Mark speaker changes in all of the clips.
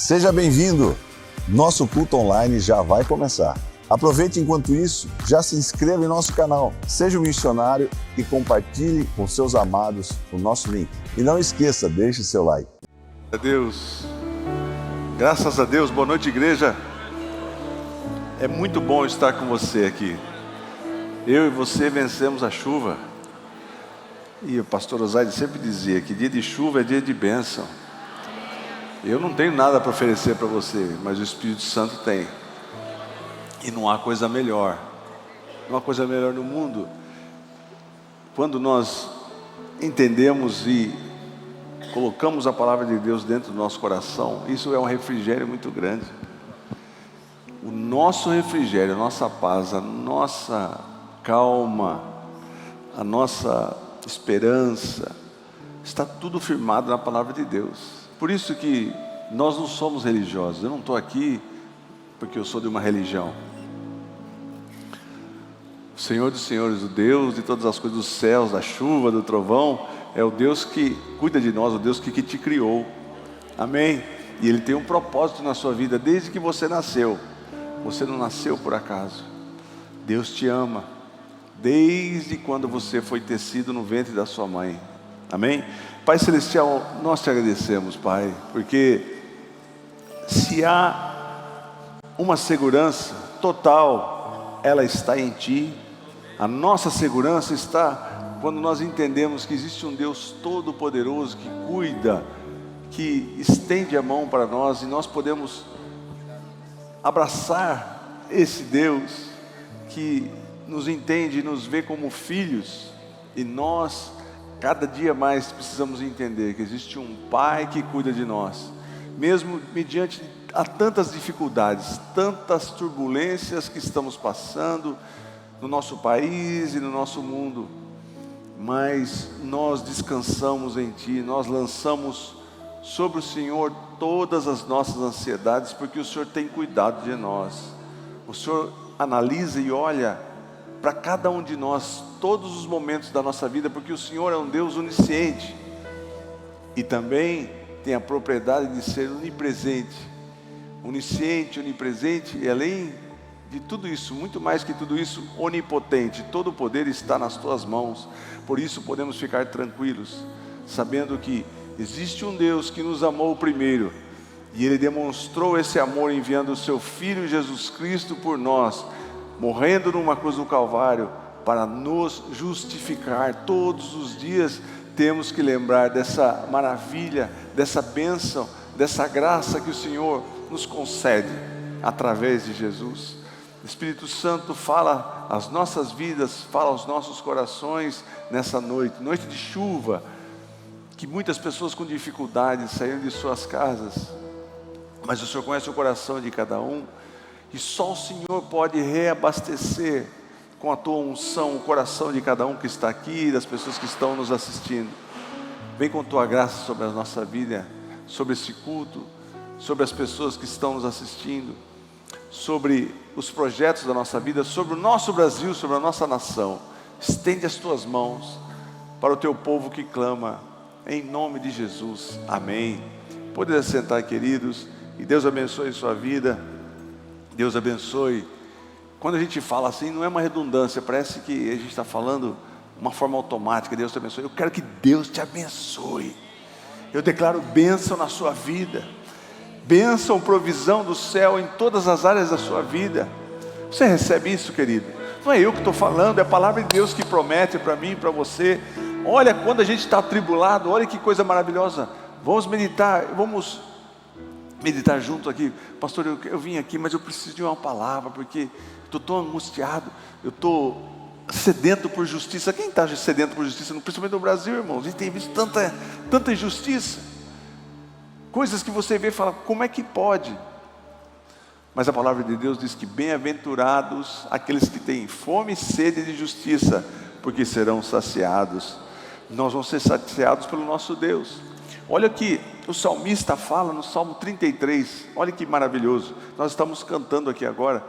Speaker 1: Seja bem-vindo! Nosso culto online já vai começar. Aproveite enquanto isso, já se inscreva em nosso canal, seja um missionário e compartilhe com seus amados o nosso link. E não esqueça, deixe seu like.
Speaker 2: Deus, graças a Deus, boa noite, igreja. É muito bom estar com você aqui. Eu e você vencemos a chuva. E o pastor Osaide sempre dizia que dia de chuva é dia de bênção. Eu não tenho nada para oferecer para você, mas o Espírito Santo tem. E não há coisa melhor. Não há coisa melhor no mundo. Quando nós entendemos e colocamos a palavra de Deus dentro do nosso coração, isso é um refrigério muito grande. O nosso refrigério, a nossa paz, a nossa calma, a nossa esperança, está tudo firmado na palavra de Deus. Por isso que nós não somos religiosos. Eu não estou aqui porque eu sou de uma religião. O Senhor dos Senhores, o Deus de todas as coisas, dos céus, da chuva, do trovão, é o Deus que cuida de nós, o Deus que te criou. Amém? E Ele tem um propósito na sua vida desde que você nasceu. Você não nasceu por acaso. Deus te ama desde quando você foi tecido no ventre da sua mãe. Amém? Pai Celestial, nós te agradecemos, Pai, porque se há uma segurança total, ela está em Ti. A nossa segurança está quando nós entendemos que existe um Deus todo-poderoso que cuida, que estende a mão para nós, e nós podemos abraçar esse Deus que nos entende e nos vê como filhos. E nós, cada dia mais, precisamos entender que existe um Pai que cuida de nós, mesmo mediante a tantas dificuldades, tantas turbulências que estamos passando no nosso país e no nosso mundo. Mas nós descansamos em Ti, nós lançamos sobre o Senhor todas as nossas ansiedades, porque o Senhor tem cuidado de nós. O Senhor analisa e olha para cada um de nós, todos os momentos da nossa vida, porque o Senhor é um Deus onisciente, e também tem a propriedade de ser onipresente, onisciente, onipresente, e além de tudo isso, muito mais que tudo isso, onipotente. Todo o poder está nas tuas mãos. Por isso podemos ficar tranquilos, sabendo que existe um Deus que nos amou primeiro, e Ele demonstrou esse amor enviando o seu Filho Jesus Cristo por nós, morrendo numa cruz do Calvário, para nos justificar. Todos os dias temos que lembrar dessa maravilha, dessa bênção, dessa graça que o Senhor nos concede através de Jesus. O Espírito Santo fala às nossas vidas, fala aos nossos corações nessa noite, noite de chuva, que muitas pessoas com dificuldade saíram de suas casas, mas o Senhor conhece o coração de cada um, e só o Senhor pode reabastecer com a tua unção o coração de cada um que está aqui, das pessoas que estão nos assistindo. Vem com tua graça sobre a nossa vida, sobre esse culto, sobre as pessoas que estão nos assistindo, sobre os projetos da nossa vida, sobre o nosso Brasil, sobre a nossa nação. Estende as tuas mãos para o teu povo que clama, em nome de Jesus. Amém. Podem assentar, queridos, e Deus abençoe sua vida. Deus abençoe. Quando a gente fala assim, não é uma redundância, parece que a gente está falando uma forma automática. Deus te abençoe. Eu quero que Deus te abençoe. Eu declaro bênção na sua vida, bênção, provisão do céu em todas as áreas da sua vida. Você recebe isso, querido? Não é eu que estou falando, é a palavra de Deus que promete para mim e para você. Olha, quando a gente está atribulado, olha que coisa maravilhosa. Vamos meditar junto aqui. Pastor, eu vim aqui, mas eu preciso de uma palavra, porque estou tão angustiado, eu estou sedento por justiça. Quem está sedento por justiça, principalmente no Brasil, irmãos? A gente tem visto tanta injustiça, coisas que você vê e fala, como é que pode? Mas a palavra de Deus diz que bem-aventurados aqueles que têm fome e sede de justiça, porque serão saciados. Nós vamos ser saciados pelo nosso Deus. Olha o que o salmista fala no Salmo 33, olha que maravilhoso. Nós estamos cantando aqui agora,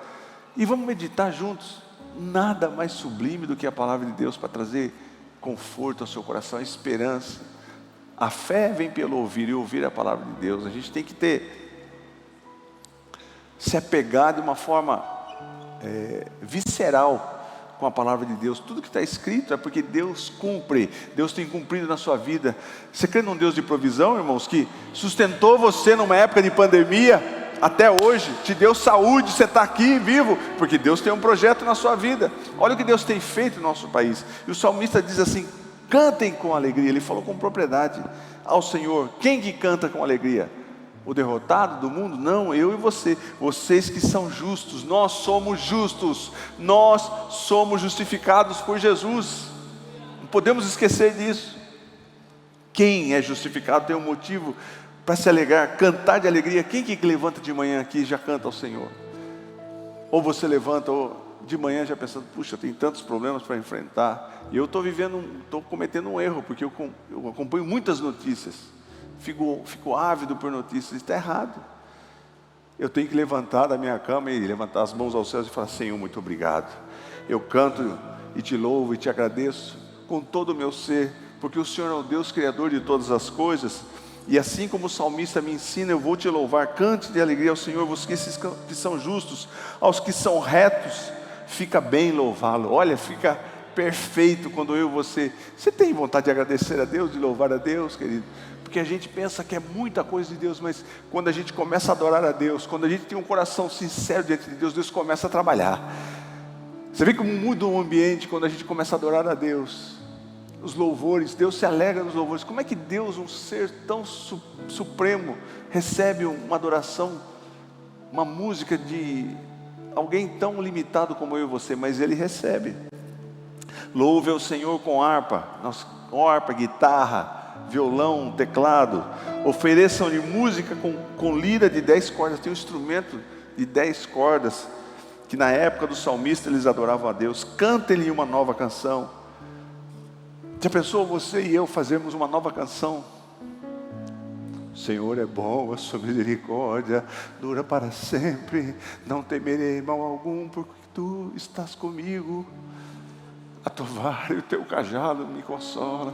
Speaker 2: e vamos meditar juntos. Nada mais sublime do que a palavra de Deus para trazer conforto ao seu coração, esperança. A fé vem pelo ouvir, e ouvir a palavra de Deus. A gente tem que ter se apegar de uma forma visceral com a palavra de Deus. Tudo que está escrito é porque Deus cumpre, Deus tem cumprido na sua vida. Você crê num Deus de provisão, irmãos, que sustentou você numa época de pandemia, até hoje, te deu saúde, você está aqui vivo, porque Deus tem um projeto na sua vida. Olha o que Deus tem feito no nosso país. E o salmista diz assim: cantem com alegria. Ele falou com propriedade ao Senhor. Quem que canta com alegria? O derrotado do mundo? Não, eu e você. Vocês que são justos. Nós somos justos. Nós somos justificados por Jesus. Não podemos esquecer disso. Quem é justificado tem um motivo para se alegrar, cantar de alegria. Quem que levanta de manhã aqui e já canta ao Senhor? Ou você levanta de manhã já pensando: puxa, tem tantos problemas para enfrentar, e eu estou cometendo um erro, porque eu acompanho muitas notícias, fico ávido por notícias. Está errado. Eu tenho que levantar da minha cama e levantar as mãos aos céus e falar: Senhor, muito obrigado. Eu canto e te louvo e te agradeço com todo o meu ser, porque o Senhor é o Deus criador de todas as coisas. E assim como o salmista me ensina, eu vou te louvar. Cante de alegria ao Senhor, vocês que são justos. Aos que são retos, fica bem louvá-lo. Olha, fica perfeito quando eu e você tem vontade de agradecer a Deus, de louvar a Deus, querido. Porque a gente pensa que é muita coisa de Deus, mas quando a gente começa a adorar a Deus, quando a gente tem um coração sincero diante de Deus, Deus começa a trabalhar. Você vê como muda o ambiente quando a gente começa a adorar a Deus. Os louvores, Deus se alegra nos louvores. Como é que Deus, um ser tão supremo, recebe uma adoração, uma música de alguém tão limitado como eu e você? Mas Ele recebe. Louve ao Senhor com harpa, guitarra, violão, teclado. Ofereçam-lhe música com lira de 10 cordas. Tem um instrumento de 10 cordas, que na época do salmista eles adoravam a Deus. Cantem-lhe uma nova canção. Já pensou você e eu fazermos uma nova canção? O Senhor é bom, a sua misericórdia dura para sempre. Não temerei mal algum, porque tu estás comigo. A tua vara e o teu cajado me consola.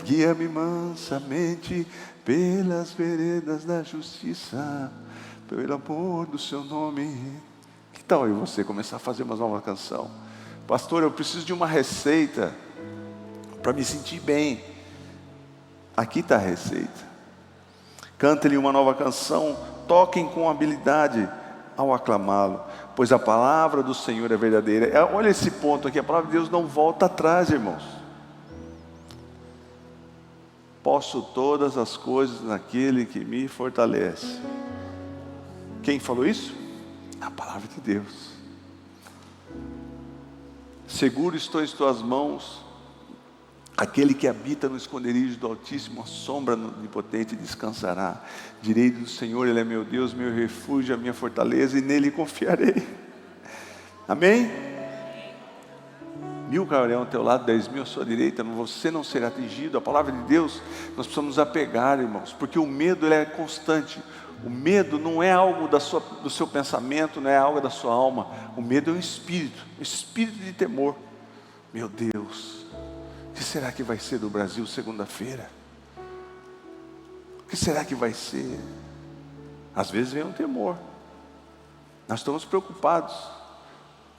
Speaker 2: Guia-me mansamente pelas veredas da justiça, pelo amor do seu nome. Que tal eu e você começar a fazer uma nova canção? Pastor, eu preciso de uma receita para me sentir bem. Aqui está a receita. Cantem-lhe uma nova canção, toquem com habilidade ao aclamá-lo, pois a palavra do Senhor é verdadeira. Olha esse ponto aqui, a palavra de Deus não volta atrás, irmãos. Posso todas as coisas naquele que me fortalece. Quem falou isso? A palavra de Deus. Seguro estou em tuas mãos. Aquele que habita no esconderijo do Altíssimo, a sombra do Onipotente descansará. Direi do Senhor: Ele é meu Deus, meu refúgio, a minha fortaleza, e nele confiarei. Amém? 1000 cairão ao teu lado, 10.000 à sua direita, você não será atingido. A palavra de Deus, nós precisamos nos apegar, irmãos, porque o medo ele é constante. O medo não é algo do seu pensamento, não é algo da sua alma. O medo é um espírito de temor. Meu Deus, o que será que vai ser do Brasil segunda-feira? O que será que vai ser? Às vezes vem um temor. Nós estamos preocupados.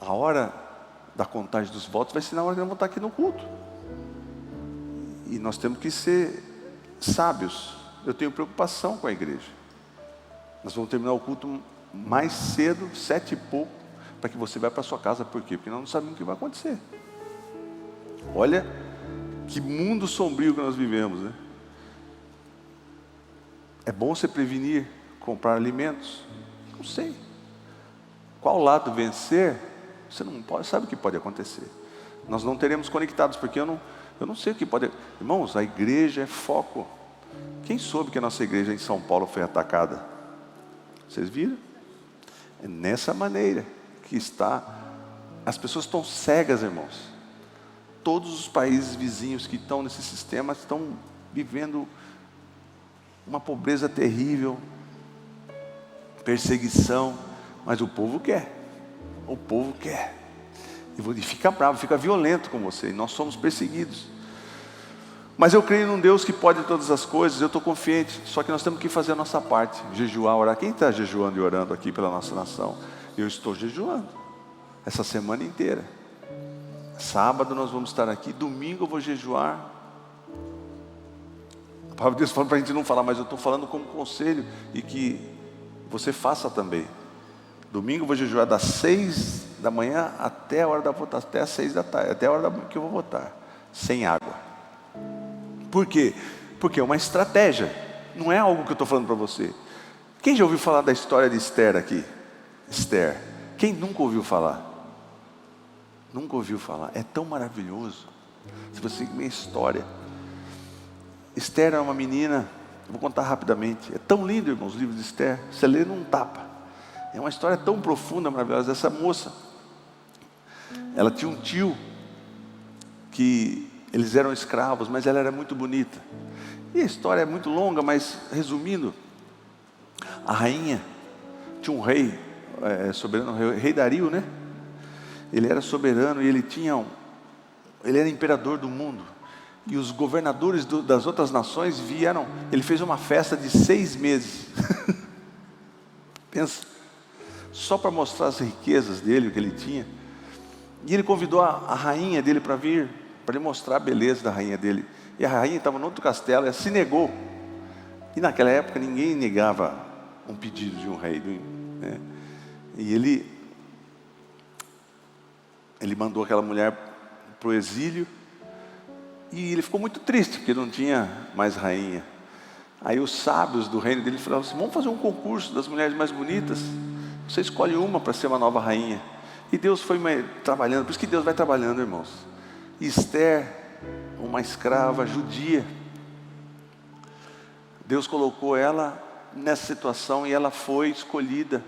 Speaker 2: A hora da contagem dos votos vai ser na hora que nós vamos estar aqui no culto. E nós temos que ser sábios. Eu tenho preocupação com a igreja. Nós vamos terminar o culto mais cedo, 7 e pouco, para que você vá para a sua casa. Por quê? Porque nós não sabemos o que vai acontecer. Olha que mundo sombrio que nós vivemos, né? É bom você prevenir, comprar alimentos. Não sei qual lado vencer. Você não pode, sabe o que pode acontecer. Nós não teremos conectados, porque eu não sei o que pode. Irmãos, a igreja é foco. Quem soube que a nossa igreja em São Paulo foi atacada? Vocês viram? É nessa maneira que está. As pessoas estão cegas, irmãos. Todos os países vizinhos que estão nesse sistema estão vivendo uma pobreza terrível, perseguição, mas o povo quer. O povo quer. E fica bravo, fica violento com você. E nós somos perseguidos. Mas eu creio num Deus que pode todas as coisas, eu estou confiante, só que nós temos que fazer a nossa parte, jejuar, orar. Quem está jejuando e orando aqui pela nossa nação? Eu estou jejuando, essa semana inteira. Sábado nós vamos estar aqui, domingo eu vou jejuar. A palavra de Deus fala para a gente não falar, mas eu estou falando como conselho, e que você faça também. Domingo eu vou jejuar das 6 da manhã até a hora da votação, até as 6 da tarde, até a hora que eu vou votar, sem água. Por quê? Porque é uma estratégia, não é algo que eu estou falando para você. Quem já ouviu falar da história de Esther aqui? Esther. Quem nunca ouviu falar? Nunca ouviu falar? É tão maravilhoso. Se você ver a história. Esther é uma menina, vou contar rapidamente. É tão lindo, irmãos, os livros de Esther. Você lê num tapa. É uma história tão profunda, maravilhosa. Essa moça, ela tinha um tio que eles eram escravos, mas ela era muito bonita. E a história é muito longa, mas resumindo, a rainha tinha um rei, soberano, rei Dario, né? Ele era soberano e ele era imperador do mundo. E os governadores das outras nações vieram. Ele fez uma festa de 6 meses. Pensa, só para mostrar as riquezas dele, o que ele tinha. E ele convidou a rainha dele para vir, para lhe mostrar a beleza da rainha dele. E a rainha estava no outro castelo, ela se negou. E naquela época ninguém negava um pedido de um rei, né? E ele mandou aquela mulher para o exílio. E ele ficou muito triste, porque não tinha mais rainha. Aí os sábios do reino dele falaram assim: vamos fazer um concurso das mulheres mais bonitas. Você escolhe uma para ser uma nova rainha. E Deus foi trabalhando, por isso que Deus vai trabalhando, irmãos. E Esther, uma escrava judia, Deus colocou ela nessa situação e ela foi escolhida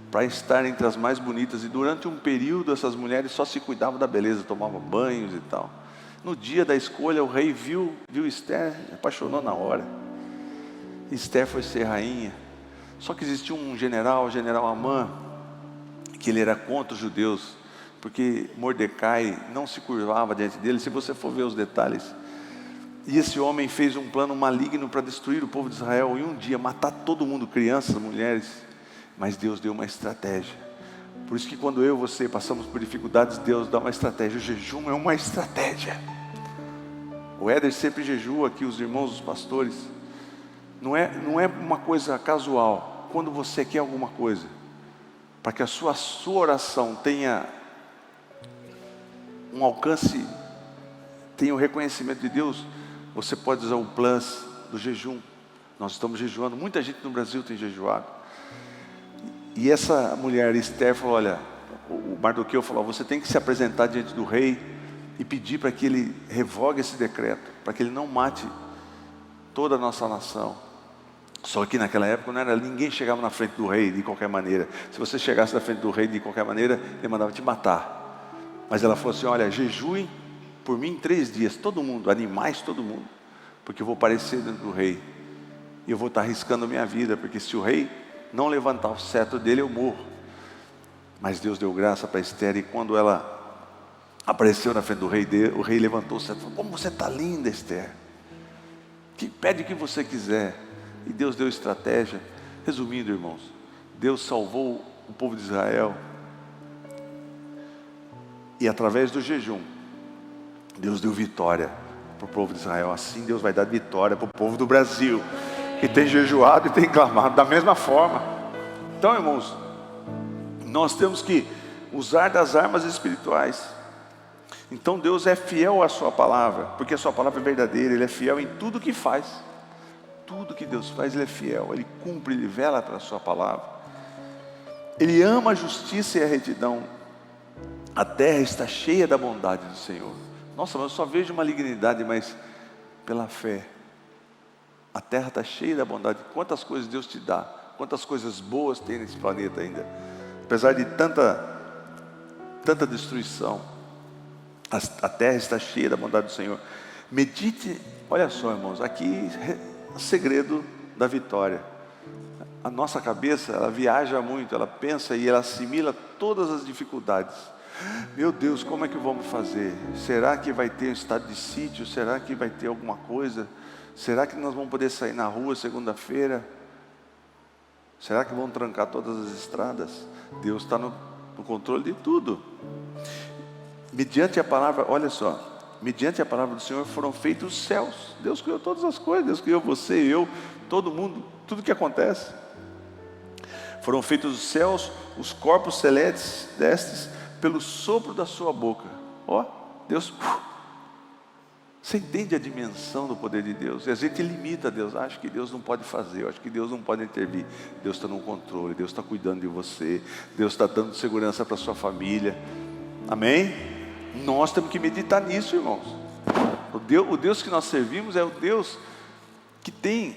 Speaker 2: para estar entre as mais bonitas. E durante um período essas mulheres só se cuidavam da beleza, tomavam banhos e tal. No dia da escolha o rei viu Esther, apaixonou na hora. Esther foi ser rainha. Só que existia um general, o general Amã, que ele era contra os judeus, porque Mordecai não se curvava diante dele. Se você for ver os detalhes, e esse homem fez um plano maligno para destruir o povo de Israel, e um dia matar todo mundo, crianças, mulheres. Mas Deus deu uma estratégia. Por isso que quando eu e você passamos por dificuldades, Deus dá uma estratégia. O jejum é uma estratégia. O Éder sempre jejua aqui, os irmãos, os pastores. Não é uma coisa casual. Quando você quer alguma coisa, para que a sua oração tenha um alcance, tenha o reconhecimento de Deus, você pode usar o plus do jejum. Nós estamos jejuando, muita gente no Brasil tem jejuado. E essa mulher, Esther, falou: olha, o Mardoqueu falou: você tem que se apresentar diante do rei e pedir para que ele revogue esse decreto, para que ele não mate toda a nossa nação. Só que naquela época não era, ninguém chegava na frente do rei de qualquer maneira. Se você chegasse na frente do rei de qualquer maneira, ele mandava te matar. Mas ela falou assim: olha, jejuem por mim 3 dias, todo mundo, animais, todo mundo, porque eu vou aparecer dentro do rei, e eu vou estar arriscando a minha vida, porque se o rei não levantar o cetro dele, eu morro. Mas Deus deu graça para Esther, e quando ela apareceu na frente do rei, o rei levantou o cetro e falou: como você está linda, Esther, pede o que você quiser. E Deus deu estratégia. Resumindo, irmãos, Deus salvou o povo de Israel, e através do jejum Deus deu vitória para o povo de Israel. Assim Deus vai dar vitória para o povo do Brasil, que tem jejuado e tem clamado da mesma forma. Então, irmãos, nós temos que usar das armas espirituais. Então Deus é fiel à sua palavra, porque a sua palavra é verdadeira. Ele é fiel em tudo que faz. Tudo que Deus faz, Ele é fiel. Ele cumpre, Ele vela para a sua palavra. Ele ama a justiça e a retidão. A terra está cheia da bondade do Senhor. Nossa, mas eu só vejo malignidade, mas pela fé, a terra está cheia da bondade. Quantas coisas Deus te dá, quantas coisas boas tem nesse planeta ainda. Apesar de tanta destruição, a terra está cheia da bondade do Senhor. Medite, olha só, irmãos, aqui o segredo da vitória. A nossa cabeça, ela viaja muito, ela pensa e ela assimila todas as dificuldades. Meu Deus, como é que vamos fazer? Será que vai ter um estado de sítio? Será que vai ter alguma coisa? Será que nós vamos poder sair na rua segunda-feira? Será que vão trancar todas as estradas? Deus está no controle de tudo. Mediante a palavra, olha só, mediante a palavra do Senhor foram feitos os céus. Deus criou todas as coisas, Deus criou você, eu, todo mundo, tudo que acontece. Foram feitos os céus, os corpos celestes, pelo sopro da sua boca. Ó, Deus, você entende a dimensão do poder de Deus? E a gente limita Deus, acho que Deus não pode fazer, acho que Deus não pode intervir. Deus está no controle, Deus está cuidando de você, Deus está dando segurança para a sua família. Amém? Nós temos que meditar nisso, irmãos. O Deus que nós servimos é o Deus que tem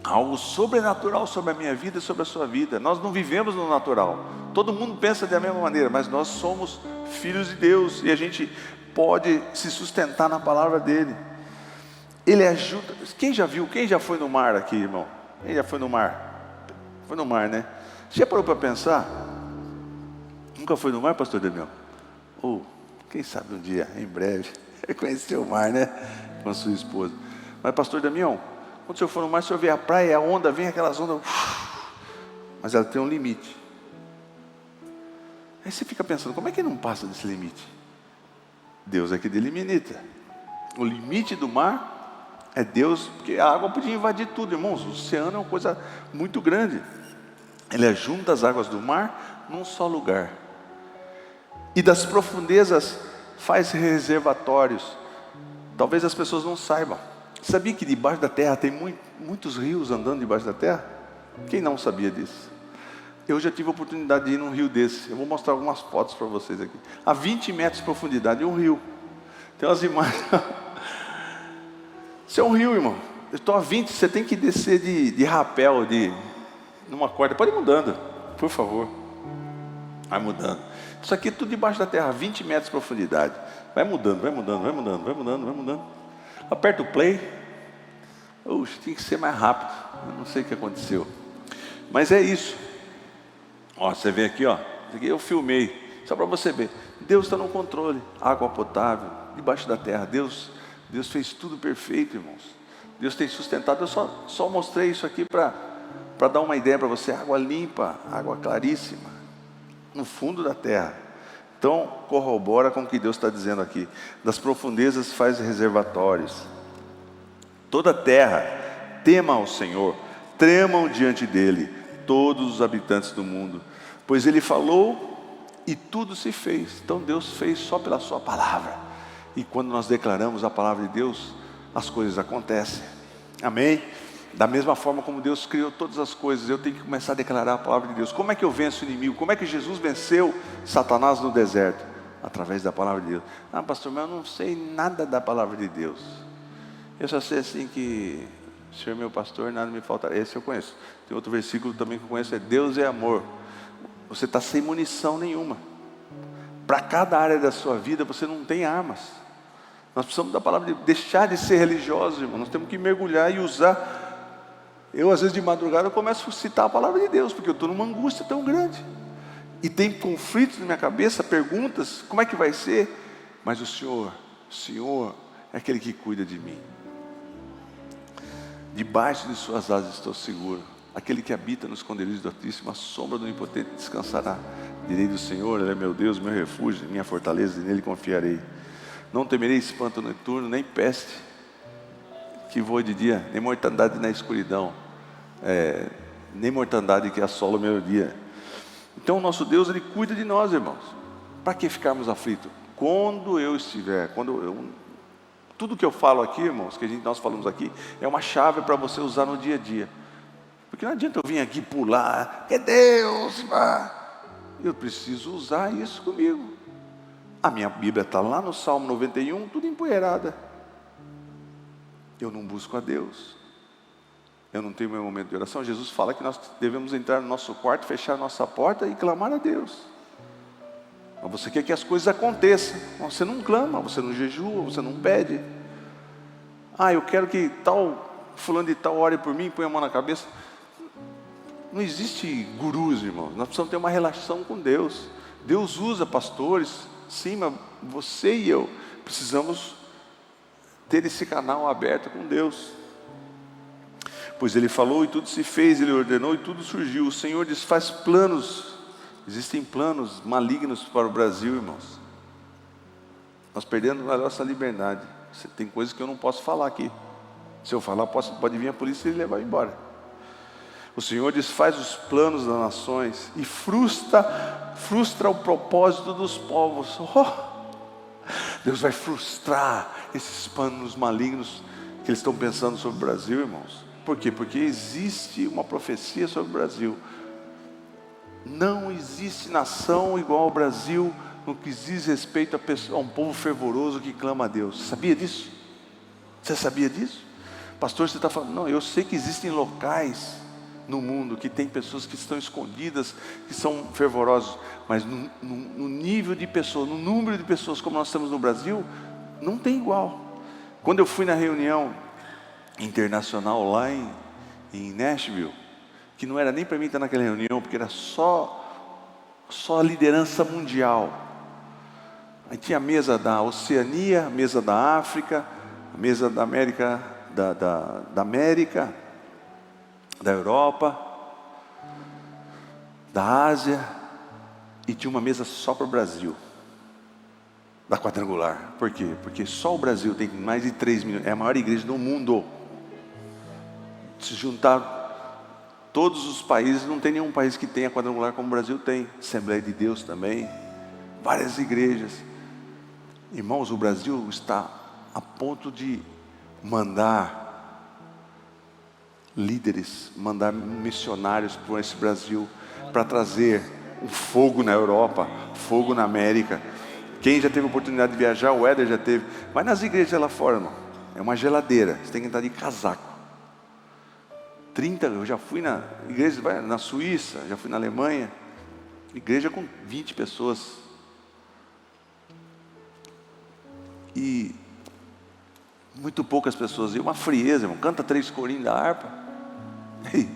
Speaker 2: algo sobrenatural sobre a minha vida e sobre a sua vida. Nós não vivemos no natural. Todo mundo pensa da mesma maneira, mas nós somos filhos de Deus e a gente pode se sustentar na palavra dele. Ele ajuda. Quem já viu, quem já foi no mar aqui, irmão? Quem já foi no mar? Foi no mar, né? Você já parou para pensar? Nunca foi no mar, pastor Damião? Ou, quem sabe um dia, em breve, conhecer o mar, né? Com a sua esposa. Mas pastor Damião, quando o senhor for no mar, o senhor vê a praia, a onda, vem aquelas ondas, mas ela tem um limite. Aí você fica pensando, como é que não passa desse limite? Deus é que delimita. O limite do mar é Deus, porque a água podia invadir tudo, irmãos. O oceano é uma coisa muito grande. Ele ajunta as águas do mar num só lugar. E das profundezas faz reservatórios. Talvez as pessoas não saibam. Sabia que debaixo da terra tem muitos rios andando debaixo da terra? Quem não sabia disso? Eu já tive a oportunidade de ir num rio desse. Eu vou mostrar algumas fotos para vocês aqui. A 20 metros de profundidade, um rio. Tem umas imagens. Isso é um rio, irmão. Eu estou a 20, você tem que descer de rapel, numa corda. Pode ir mudando, por favor. Vai mudando. Isso aqui é tudo debaixo da terra, 20 metros de profundidade. Vai mudando, vai mudando, vai mudando, vai mudando, vai mudando. Aperta o play. Tinha que ser mais rápido. Eu não sei o que aconteceu. Mas é isso. Ó, você vê aqui, ó. Isso aqui eu filmei. Só para você ver. Deus está no controle. Água potável, debaixo da terra. Deus fez tudo perfeito, irmãos. Deus tem sustentado. Eu só mostrei isso aqui para dar uma ideia para você. Água limpa, água claríssima, no fundo da terra. Então, corrobora com o que Deus está dizendo aqui. Das profundezas faz reservatórios. Toda a terra tema ao Senhor, tremam diante dele todos os habitantes do mundo, pois ele falou e tudo se fez. Então Deus fez só pela sua palavra. E quando nós declaramos a palavra de Deus, as coisas acontecem. Amém? Da mesma forma como Deus criou todas as coisas, eu tenho que começar a declarar a palavra de Deus. Como é que eu venço o inimigo? Como é que Jesus venceu Satanás no deserto? Através da palavra de Deus. Ah, pastor, mas eu não sei nada da palavra de Deus. Eu só sei assim que o Senhor é meu pastor, nada me faltará. Esse eu conheço. Tem outro versículo também que eu conheço, é Deus é amor. Você está sem munição nenhuma. Para cada área da sua vida você não tem armas. Nós precisamos da palavra de Deus, deixar de ser religiosos, irmão. Nós temos que mergulhar e usar. Eu às vezes de madrugada eu começo a citar a palavra de Deus, porque eu estou numa angústia tão grande. E tem conflitos na minha cabeça, perguntas, como é que vai ser? Mas o Senhor é aquele que cuida de mim. Debaixo de suas asas estou seguro. Aquele que habita no esconderijo do Altíssimo, a sombra do Onipotente descansará. Direi do Senhor, Ele é meu Deus, meu refúgio, minha fortaleza, e nele confiarei. Não temerei espanto noturno, nem peste que voe de dia, nem mortandade na escuridão, nem mortandade que assola o meio-dia. Então o nosso Deus, Ele cuida de nós, irmãos. Para que ficarmos aflitos? Quando eu estiver, tudo que eu falo aqui, irmãos, que nós falamos aqui, é uma chave para você usar no dia a dia. Porque não adianta eu vir aqui pular, é Deus, eu preciso usar isso comigo. A minha Bíblia está lá no Salmo 91, tudo empoeirada. Eu não busco a Deus. Eu não tenho meu momento de oração. Jesus fala que nós devemos entrar no nosso quarto, fechar a nossa porta e clamar a Deus. Mas você quer que as coisas aconteçam. Você não clama, você não jejua, você não pede. Eu quero que fulano de tal ore por mim, põe a mão na cabeça. Não existe gurus, irmãos. Nós precisamos ter uma relação com Deus. Deus usa pastores, sim, mas você e eu precisamos ter esse canal aberto com Deus. Pois Ele falou e tudo se fez, Ele ordenou e tudo surgiu. O Senhor desfaz planos. Existem planos malignos para o Brasil, irmãos. Nós perdemos a nossa liberdade. Tem coisas que eu não posso falar aqui. Se eu falar, pode vir a polícia e levar embora. O Senhor desfaz os planos das nações e frustra o propósito dos povos. Deus vai frustrar esses planos malignos que eles estão pensando sobre o Brasil, irmãos. Por quê? Porque existe uma profecia sobre o Brasil. Não existe nação igual ao Brasil no que diz respeito a um povo fervoroso que clama a Deus. Você sabia disso? Você sabia disso? Pastor, você está falando? Não, eu sei que existem locais no mundo que tem pessoas que estão escondidas, que são fervorosos, mas no nível de pessoas, no número de pessoas como nós temos no Brasil, não tem igual. Quando eu fui na reunião internacional lá em Nashville, que não era nem para mim estar naquela reunião, porque era só a liderança mundial. Aí tinha a mesa da Oceania, a mesa da África, a mesa da América, da América, da Europa, da Ásia, e tinha uma mesa só para o Brasil, da quadrangular. Por quê? Porque só o Brasil tem mais de 3 milhões, é a maior igreja do mundo. Se juntar todos os países, não tem nenhum país que tenha quadrangular como o Brasil tem. Assembleia de Deus também, várias igrejas. Irmãos, o Brasil está a ponto de mandar líderes, mandar missionários por esse Brasil, para trazer um fogo na Europa, fogo na América. Quem já teve oportunidade de viajar, o Éder já teve. Vai nas igrejas lá fora, irmão. É uma geladeira, você tem que entrar de casaco. Eu já fui na igreja, na Suíça, já fui na Alemanha, igreja com 20 pessoas. E muito poucas pessoas, e uma frieza, irmão. Canta 3 corinhos da harpa e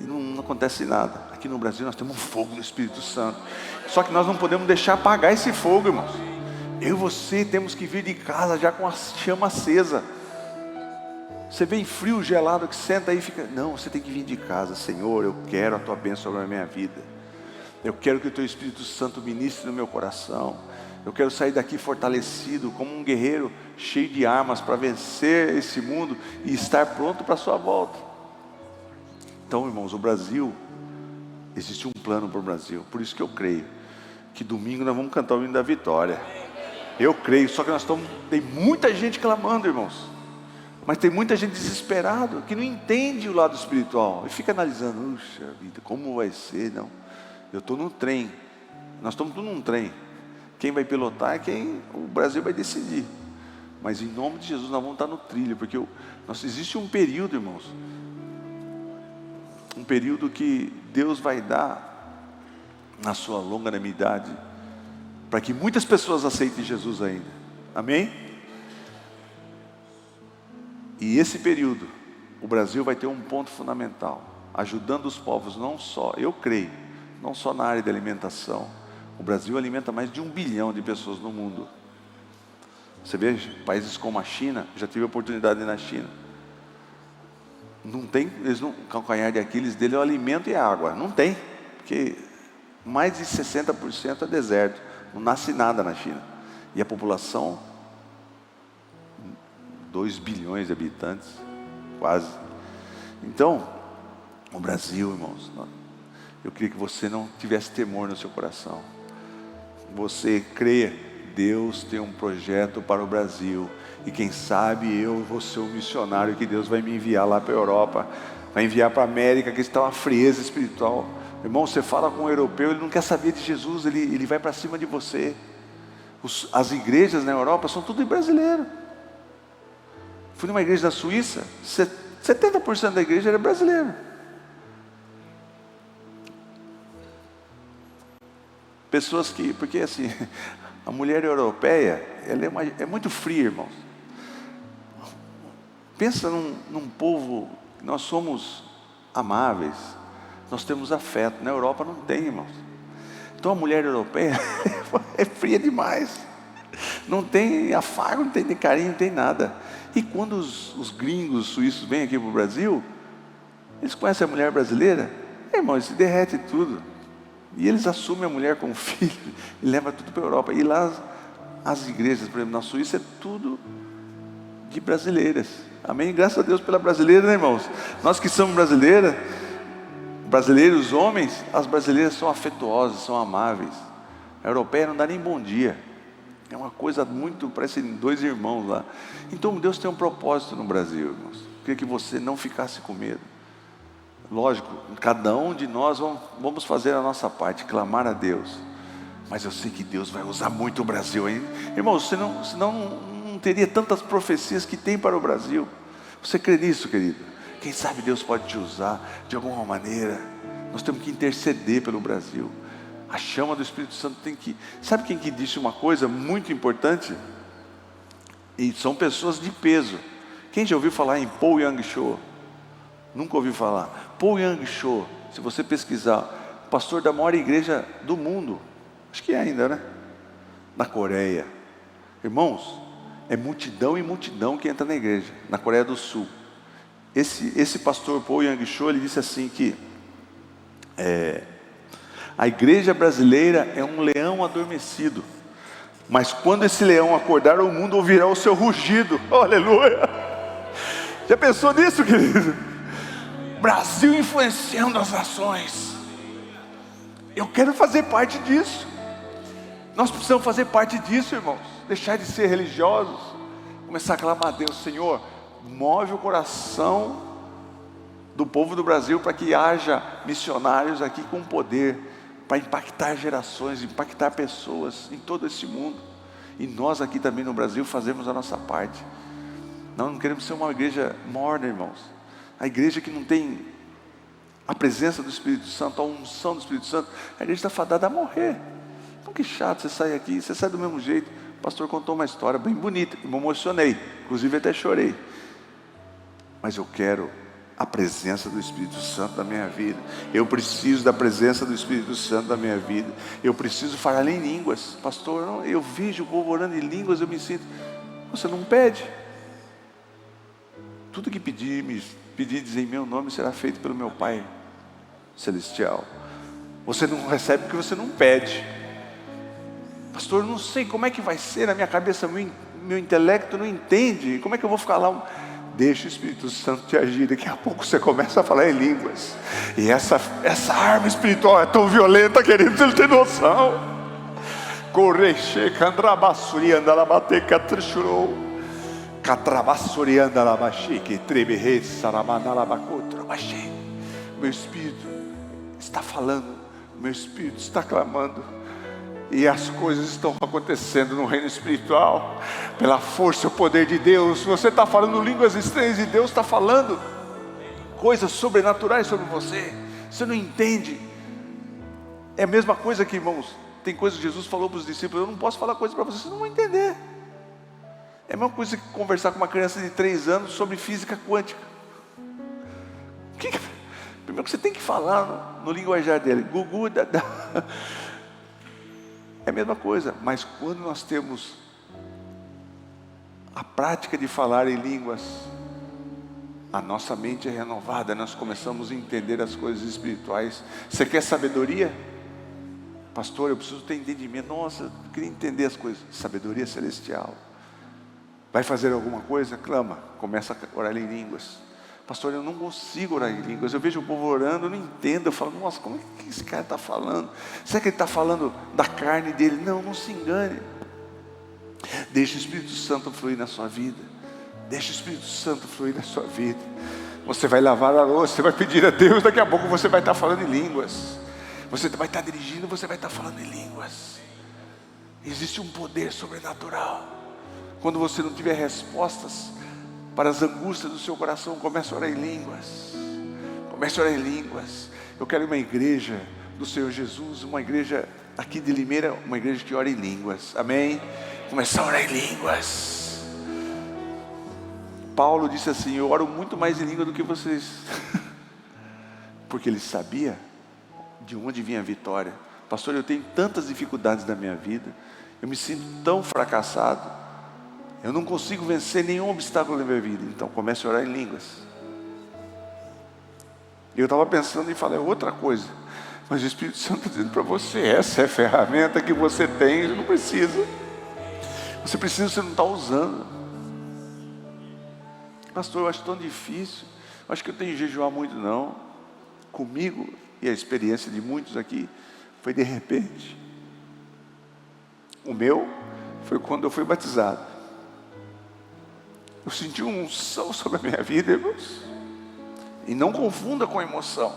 Speaker 2: não acontece nada. Aqui no Brasil nós temos um fogo do Espírito Santo, só que nós não podemos deixar apagar esse fogo, irmãos. Eu e você temos que vir de casa já com a chama acesa. Você vem frio, gelado, que senta aí e fica... Não, você tem que vir de casa. Senhor, eu quero a Tua bênção sobre a minha vida. Eu quero que o Teu Espírito Santo ministre no meu coração. Eu quero sair daqui fortalecido, como um guerreiro cheio de armas, para vencer esse mundo e estar pronto para a sua volta. Então, irmãos, o Brasil, existe um plano para o Brasil. Por isso que eu creio que domingo nós vamos cantar o hino da vitória. Eu creio, só que tem muita gente clamando, irmãos. Mas tem muita gente desesperada, que não entende o lado espiritual, e fica analisando, puxa vida, como vai ser? Não, eu estou no trem, nós estamos todos num trem, quem vai pilotar é quem o Brasil vai decidir, mas em nome de Jesus nós vamos estar no trilho, porque existe um período, irmãos, um período que Deus vai dar, na sua longanimidade, para que muitas pessoas aceitem Jesus ainda, amém? E esse período, o Brasil vai ter um ponto fundamental, ajudando os povos, não só, eu creio, não só na área de alimentação. O Brasil alimenta mais de 1 bilhão de pessoas no mundo. Você vê países como a China, já tive a oportunidade de ir na China. Não tem, o calcanhar de Aquiles dele é o alimento e a água. Não tem, porque mais de 60% é deserto, não nasce nada na China. E a população, 2 bilhões de habitantes, quase. Então, o Brasil, irmãos, eu queria que você não tivesse temor no seu coração. Você crê, Deus tem um projeto para o Brasil, e quem sabe eu vou ser um missionário que Deus vai me enviar lá para a Europa, vai enviar para a América, que está uma frieza espiritual. Irmão, você fala com um europeu, ele não quer saber de Jesus, ele vai para cima de você. As igrejas na Europa são tudo brasileiros. Fui numa igreja da Suíça, 70% da igreja era brasileira. Pessoas que, porque assim, a mulher europeia, ela é muito fria, irmãos. Pensa num povo, nós somos amáveis, nós temos afeto. Na Europa não tem, irmãos. Então a mulher europeia é fria demais. Não tem afago, não tem carinho, não tem nada. E quando os gringos suíços vêm aqui para o Brasil, eles conhecem a mulher brasileira, irmão, eles se derrete tudo. E eles assumem a mulher como filho e levam tudo para a Europa. E lá as igrejas, por exemplo, na Suíça é tudo de brasileiras. Amém? Graças a Deus pela brasileira, né, irmãos? Nós que somos brasileiros homens, as brasileiras são afetuosas, são amáveis. A europeia não dá nem bom dia. É uma coisa muito, parecem dois irmãos lá. Então Deus tem um propósito no Brasil, irmãos. Eu queria que você não ficasse com medo. Lógico, cada um de nós vamos fazer a nossa parte, clamar a Deus. Mas eu sei que Deus vai usar muito o Brasil, hein? Irmãos, senão não teria tantas profecias que tem para o Brasil. Você crê nisso, querido? Quem sabe Deus pode te usar de alguma maneira. Nós temos que interceder pelo Brasil. A chama do Espírito Santo tem que... Sabe quem que disse uma coisa muito importante? E são pessoas de peso. Quem já ouviu falar em Paul Yang-cho? Nunca ouviu falar. Paul Yang-cho, se você pesquisar, pastor da maior igreja do mundo. Acho que é ainda, né? Na Coreia. Irmãos, é multidão e multidão que entra na igreja, na Coreia do Sul. Esse pastor Paul Yang-cho, ele disse assim que... a igreja brasileira é um leão adormecido, mas quando esse leão acordar, o mundo ouvirá o seu rugido. Oh, aleluia! Já pensou nisso, querido? Brasil influenciando as nações. Eu quero fazer parte disso. Nós precisamos fazer parte disso, irmãos. Deixar de ser religiosos, começar a clamar a Deus: Senhor, move o coração do povo do Brasil para que haja missionários aqui com poder, para impactar gerações, impactar pessoas em todo esse mundo. E nós aqui também no Brasil fazemos a nossa parte. Nós não queremos ser uma igreja morna, irmãos. A igreja que não tem a presença do Espírito Santo, a unção do Espírito Santo, a igreja está fadada a morrer. Então que chato, você sai aqui, você sai do mesmo jeito. O pastor contou uma história bem bonita, me emocionei, inclusive até chorei. Mas eu quero a presença do Espírito Santo na minha vida. Eu preciso da presença do Espírito Santo na minha vida. Eu preciso falar em línguas. Pastor, eu vejo o povo orando em línguas, eu me sinto... Você não pede. Tudo que pedires em meu nome será feito pelo meu Pai Celestial. Você não recebe porque você não pede. Pastor, eu não sei como é que vai ser na minha cabeça, meu intelecto não entende. Como é que eu vou ficar lá? Deixa o Espírito Santo te agir. Daqui a pouco você começa a falar em línguas. E essa arma espiritual é tão violenta, querido, você não tem noção. Correche, candrabassuri, andalabate, catrichurou. Catrabassuri, andalabaxi, que treberre, saramanalabacotrabaxi. Meu Espírito está falando, meu Espírito está clamando. E as coisas estão acontecendo no reino espiritual, pela força e o poder de Deus. Você está falando línguas estranhas e Deus está falando coisas sobrenaturais sobre você. Você não entende. É a mesma coisa que, irmãos, tem coisas que Jesus falou para os discípulos: eu não posso falar coisas para vocês, vocês não vão entender. É a mesma coisa que conversar com uma criança de 3 anos sobre física quântica. Primeiro que você tem que falar no linguajar dele. Gugu, dada. É a mesma coisa, mas quando nós temos a prática de falar em línguas, a nossa mente é renovada, nós começamos a entender as coisas espirituais. Você quer sabedoria? Pastor, eu preciso ter entendimento. Nossa, eu queria entender as coisas. Sabedoria celestial. Vai fazer alguma coisa? Clama, começa a orar em línguas. Pastor, eu não consigo orar em línguas. Eu vejo o povo orando, eu não entendo. Eu falo: nossa, como é que esse cara está falando? Será que ele está falando da carne dele? Não, não se engane. Deixa o Espírito Santo fluir na sua vida. Deixa o Espírito Santo fluir na sua vida. Você vai lavar a louça, você vai pedir a Deus. Daqui a pouco você vai estar falando em línguas. Você vai estar dirigindo, você vai estar falando em línguas. Existe um poder sobrenatural. Quando você não tiver respostas para as angústias do seu coração, comece a orar em línguas. Comece a orar em línguas. Eu quero uma igreja do Senhor Jesus, uma igreja aqui de Limeira, uma igreja que ora em línguas. Amém? Começar a orar em línguas. Paulo disse assim: eu oro muito mais em língua do que vocês. Porque ele sabia de onde vinha a vitória. pastor, eu tenho tantas dificuldades na minha vida, eu me sinto tão fracassado, eu não consigo vencer nenhum obstáculo na minha vida. Então comece a orar em línguas. Eu estava pensando em falar outra coisa, mas o Espírito Santo está dizendo para você, essa é a ferramenta que você tem, você não precisa. Você precisa, você não está usando. Pastor, eu acho tão difícil, eu acho que eu tenho que jejuar muito. Não, comigo, e a experiência de muitos aqui, foi de repente. O meu foi quando eu fui batizado. Eu senti uma unção sobre a minha vida, irmãos. E não confunda com emoção.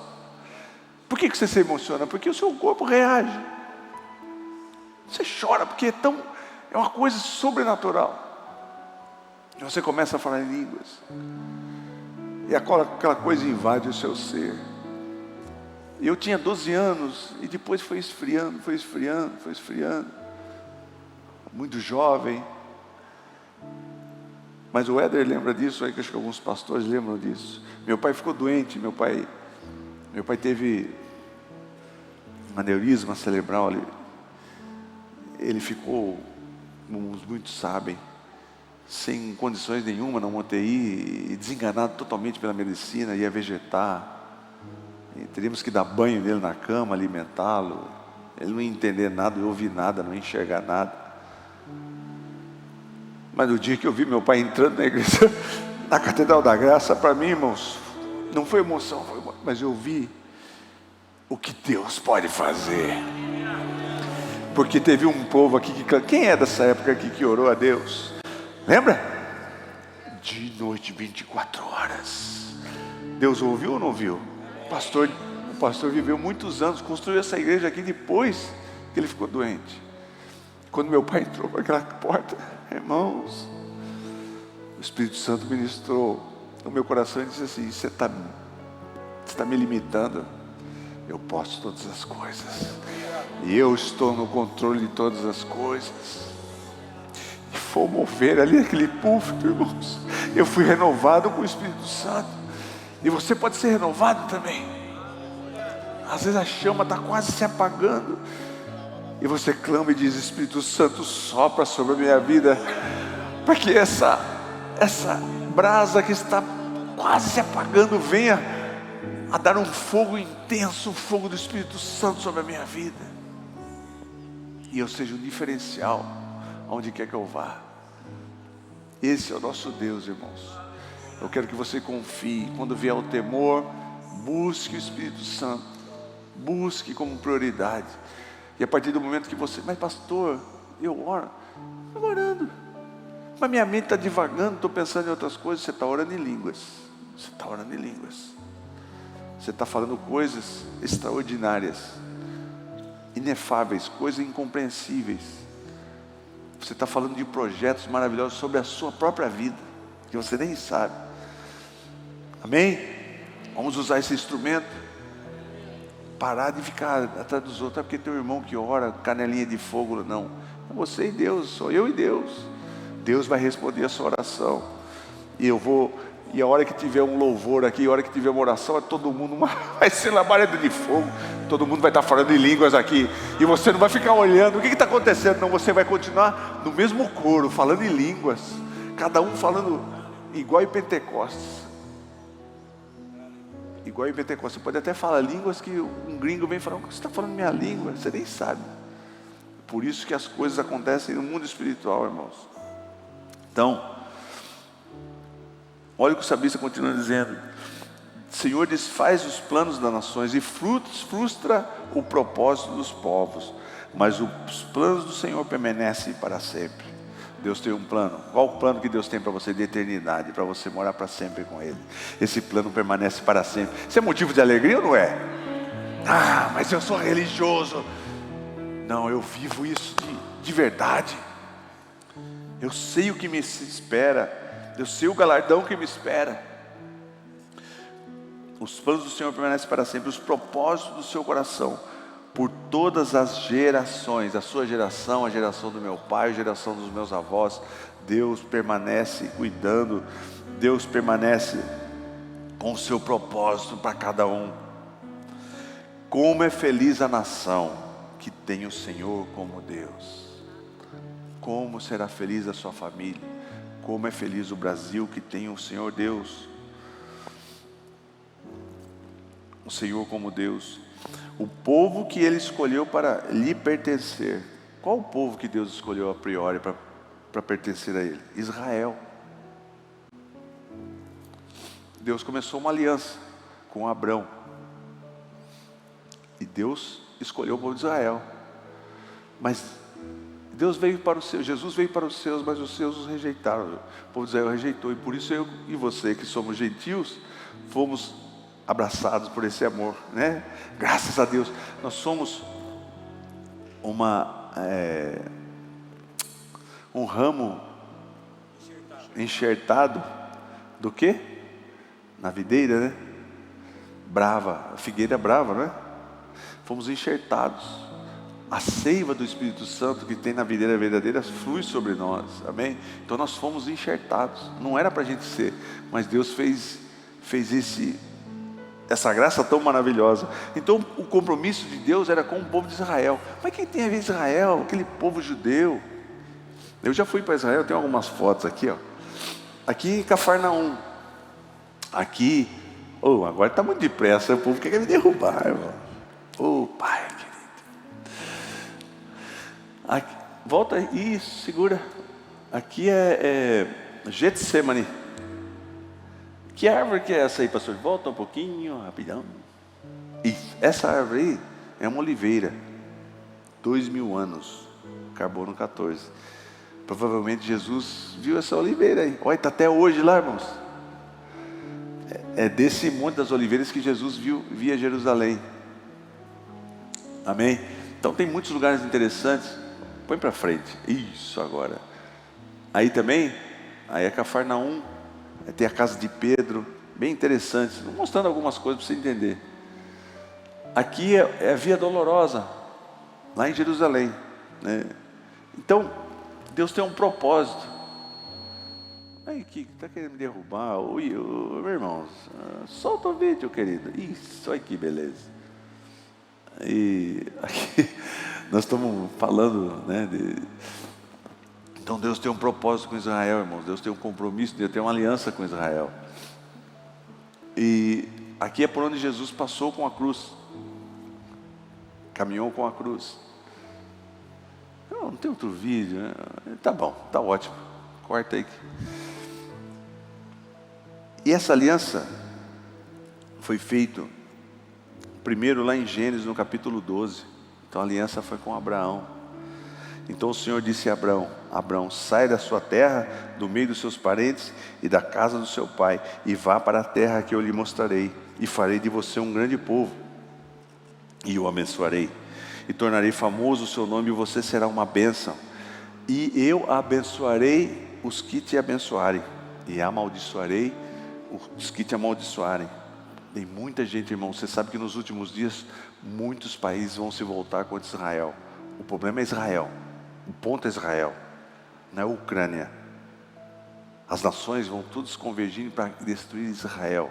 Speaker 2: Por que você se emociona? Porque o seu corpo reage. Você chora porque é uma coisa sobrenatural. E você começa a falar em línguas. E aquela coisa invade o seu ser. E eu tinha 12 anos. E depois foi esfriando. Muito jovem. Mas o Éder lembra disso, aí que acho que alguns pastores lembram disso. Meu pai ficou doente, meu pai teve um aneurisma cerebral. Ele ficou, como muitos sabem, sem condições nenhuma na UTI, e desenganado totalmente pela medicina, ia vegetar. E teríamos que dar banho nele na cama, alimentá-lo. Ele não ia entender nada, não ia ouvir nada, não ia enxergar nada. Mas no dia que eu vi meu pai entrando na igreja, na Catedral da Graça, para mim, irmãos, não foi emoção, mas eu vi o que Deus pode fazer. Porque teve um povo aqui quem é dessa época aqui que orou a Deus? Lembra? De noite, 24 horas. Deus ouviu ou não ouviu? O pastor viveu muitos anos, construiu essa igreja aqui depois que ele ficou doente. Quando meu pai entrou por aquela porta, irmãos, o Espírito Santo ministrou no meu coração e disse assim: você está me limitando? Eu posso todas as coisas, e eu estou no controle de todas as coisas. E foi mover ali aquele púlpito, irmãos. Eu fui renovado com o Espírito Santo, e você pode ser renovado também. Às vezes a chama está quase se apagando, e você clama e diz: Espírito Santo, sopra sobre a minha vida, para que essa brasa que está quase se apagando venha a dar um fogo intenso, o fogo do Espírito Santo sobre a minha vida, e eu seja um diferencial aonde quer que eu vá. Esse é o nosso Deus, irmãos. Eu quero que você confie. Quando vier o temor, busque o Espírito Santo, busque como prioridade. E a partir do momento que você, mas pastor, eu oro, estou orando, mas minha mente está divagando, estou pensando em outras coisas. Você está orando em línguas. Você está orando em línguas. Você está falando coisas extraordinárias, inefáveis, coisas incompreensíveis. Você está falando de projetos maravilhosos sobre a sua própria vida, que você nem sabe. Amém? Vamos usar esse instrumento. Parar de ficar atrás dos outros. É porque tem um irmão que ora, canelinha de fogo. Não, é você e Deus, sou eu e Deus. Deus vai responder a sua oração. E a hora que tiver um louvor aqui, a hora que tiver uma oração, todo mundo vai ser labareda de fogo. Todo mundo vai estar falando em línguas aqui, e você não vai ficar olhando o que está acontecendo. Não, você vai continuar no mesmo coro, falando em línguas, cada um falando igual em Pentecostes. Igual em Pentecostes. Você pode até falar línguas que um gringo vem falar: você está falando minha língua? Você nem sabe. Por isso que as coisas acontecem no mundo espiritual, irmãos. Então, olha o que o salmista continua dizendo: Senhor, desfaz os planos das nações e frustra o propósito dos povos, mas os planos do Senhor permanecem para sempre. Deus tem um plano. Qual o plano que Deus tem para você? De eternidade, para você morar para sempre com Ele. Esse plano permanece para sempre. Isso é motivo de alegria ou não é? Ah, mas eu sou religioso. Não, eu vivo isso de verdade. Eu sei o que me espera, eu sei o galardão que me espera. Os planos do Senhor permanecem para sempre, os propósitos do seu coração, por todas as gerações. A sua geração, a geração do meu pai, a geração dos meus avós. Deus permanece cuidando, Deus permanece com o seu propósito para cada um. Como é feliz a nação que tem o Senhor como Deus. Como será feliz a sua família? Como é feliz o Brasil que tem o Senhor Deus? O Senhor como Deus. O povo que Ele escolheu para lhe pertencer. Qual o povo que Deus escolheu a priori para pertencer a Ele? Israel. Deus começou uma aliança com Abrão. E Deus escolheu o povo de Israel. Mas Jesus veio para os seus, mas os seus os rejeitaram. O povo de Israel rejeitou. E por isso eu e você, que somos gentios, fomos abraçados por esse amor, né? Graças a Deus. Nós somos um ramo enxertado do quê? Na videira, né? Brava, a figueira brava, né? Fomos enxertados. A seiva do Espírito Santo que tem na videira verdadeira flui sobre nós, amém? Então nós fomos enxertados. Não era para a gente ser, mas Deus fez essa graça tão maravilhosa. Então o compromisso de Deus era com o povo de Israel. Mas quem tem a ver Israel? Aquele povo judeu. Eu já fui para Israel, tenho algumas fotos aqui, ó. Aqui em Cafarnaum. Aqui, agora está muito depressa, o povo quer me derrubar, irmão. Pai querido. Aqui, volta, isso, segura. Aqui é Getsemane. Que árvore que é essa aí, pastor? Volta um pouquinho, rapidão. Isso, essa árvore aí é uma oliveira. 2000 anos, carbono 14. Provavelmente Jesus viu essa oliveira aí. Olha, está até hoje lá, irmãos. É desse monte das oliveiras que Jesus via Jerusalém. Amém? Então tem muitos lugares interessantes. Põe para frente. Isso agora. Aí também, aí é Cafarnaum. Tem a casa de Pedro. Bem interessante. Estou mostrando algumas coisas para você entender. Aqui é a Via Dolorosa. Lá em Jerusalém, né? Então, Deus tem um propósito. Aí, que está querendo me derrubar? Meu irmão, solta o vídeo, querido. Isso, olha que beleza. E aqui nós estamos falando, né? Então Deus tem um propósito com Israel, irmãos. Deus tem um compromisso, Deus tem uma aliança com Israel. E aqui é por onde Jesus passou com a cruz. Caminhou com a cruz. Não tem outro vídeo, né? Tá bom, tá ótimo. Corta aí. E essa aliança foi feita primeiro lá em Gênesis, no capítulo 12. Então a aliança foi com Abraão. Então o Senhor disse a Abraão: Abraão, sai da sua terra, do meio dos seus parentes e da casa do seu pai, e vá para a terra que eu lhe mostrarei, e farei de você um grande povo, e o abençoarei, e tornarei famoso o seu nome, e você será uma bênção, e eu abençoarei os que te abençoarem, e amaldiçoarei os que te amaldiçoarem. Tem muita gente, irmão, você sabe que nos últimos dias muitos países vão se voltar contra Israel. O problema é Israel, o ponto é Israel, não é a Ucrânia. As nações vão todos convergindo para destruir Israel.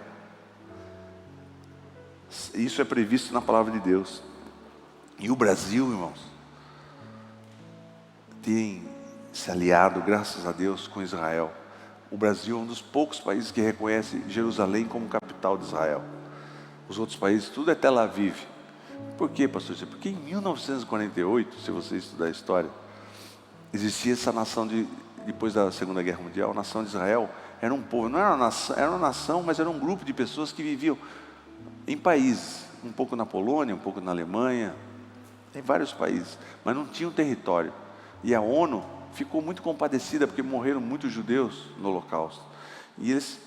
Speaker 2: Isso é previsto na palavra de Deus. E o Brasil, irmãos, tem se aliado, graças a Deus, com Israel. O Brasil é um dos poucos países que reconhece Jerusalém como capital de Israel. Os outros países, tudo é Tel Aviv. Por quê, pastor? Porque em 1948, se você estudar a história, existia essa nação depois da Segunda Guerra Mundial, a nação de Israel era um povo, não era uma nação, mas era um grupo de pessoas que viviam em países, um pouco na Polônia, um pouco na Alemanha, em vários países, mas não tinham território. E a ONU ficou muito compadecida porque morreram muitos judeus no Holocausto. E eles,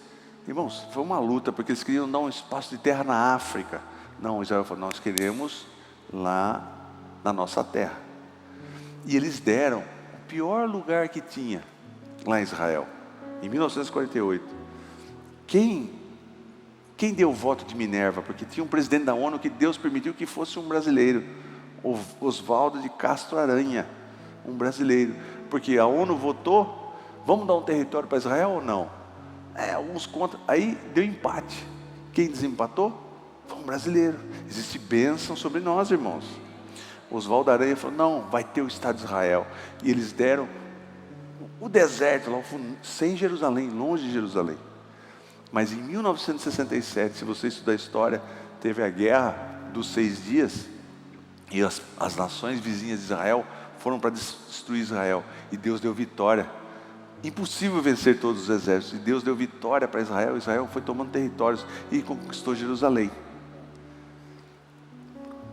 Speaker 2: irmãos, foi uma luta, porque eles queriam dar um espaço de terra na África. Não, Israel falou: nós queremos lá na nossa terra. E eles deram o pior lugar que tinha lá em Israel, em 1948. Quem deu o voto de Minerva? Porque tinha um presidente da ONU que Deus permitiu que fosse um brasileiro, Oswaldo de Castro Aranha, um brasileiro. Porque a ONU votou: vamos dar um território para Israel ou não? Alguns contra. Aí deu empate. Quem desempatou? Foi um brasileiro. Existe bênção sobre nós, irmãos. Oswaldo Aranha falou, não, vai ter o Estado de Israel. E eles deram o deserto, lá, sem Jerusalém, longe de Jerusalém. Mas em 1967, se você estudar a história, teve a guerra dos 6 dias, e as nações vizinhas de Israel foram para destruir Israel, e Deus deu vitória. Impossível vencer todos os exércitos, e Deus deu vitória para Israel. Israel foi tomando territórios e conquistou Jerusalém.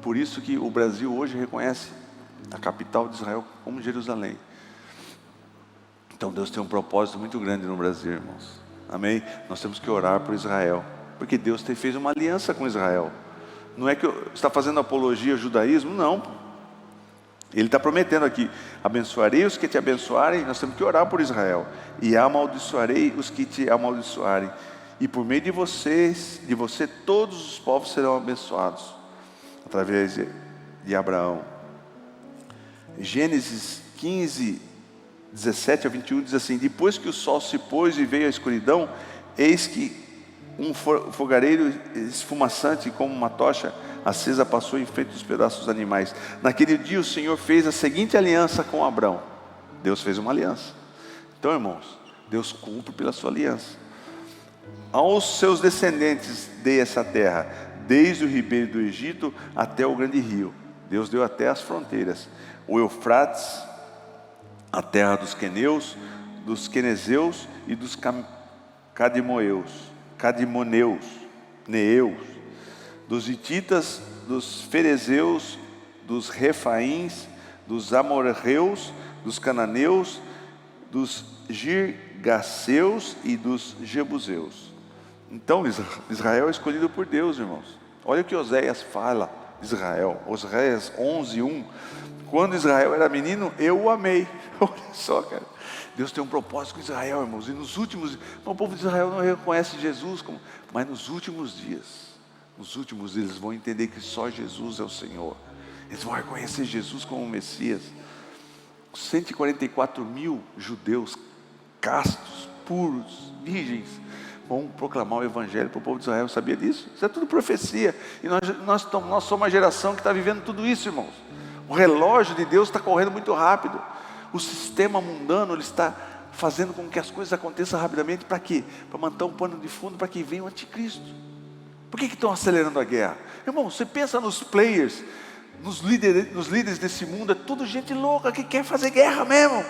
Speaker 2: Por isso que o Brasil hoje reconhece a capital de Israel como Jerusalém. Então Deus tem um propósito muito grande no Brasil, irmãos. Amém? Nós temos que orar por Israel, porque Deus fez uma aliança com Israel. Não é que está fazendo apologia ao judaísmo, não. Ele está prometendo aqui, abençoarei os que te abençoarem. Nós temos que orar por Israel. E amaldiçoarei os que te amaldiçoarem. E por meio de você todos os povos serão abençoados, através de Abraão. Gênesis 15, 17 a 21 diz assim: depois que o sol se pôs e veio a escuridão, eis que um fogareiro esfumaçante como uma tocha acesa passou em frente dos pedaços dos animais. Naquele dia o Senhor fez a seguinte aliança com Abrão. Deus fez uma aliança. Então, irmãos, Deus cumpre pela sua aliança. Aos seus descendentes dei essa terra, desde o ribeiro do Egito até o grande rio. Deus deu até as fronteiras. O Eufrates, a terra dos queneus, dos quenezeus e dos cadimoneus, neeus, dos hititas, dos ferezeus, dos refaíns, dos amorreus, dos cananeus, dos girgaceus e dos jebuseus. Então Israel é escolhido por Deus, irmãos. Olha o que Oséias fala de Israel. Oséias 11:1. Quando Israel era menino, eu o amei. Olha só, cara. Deus tem um propósito com Israel, irmãos. E nos últimos, o povo de Israel não reconhece Jesus, mas nos últimos dias, eles vão entender que só Jesus é o Senhor. Eles vão reconhecer Jesus como o Messias. 144 mil judeus castos, puros, virgens, vão proclamar o Evangelho para o povo de Israel. Sabia disso? Isso é tudo profecia. E nós somos uma geração que está vivendo tudo isso, irmãos. O relógio de Deus está correndo muito rápido. O sistema mundano, ele está fazendo com que as coisas aconteçam rapidamente. Para quê? Para manter um pano de fundo para que venha o anticristo. Por que estão acelerando a guerra? Irmão, você pensa nos players, nos líderes desse mundo, é tudo gente louca que quer fazer guerra mesmo.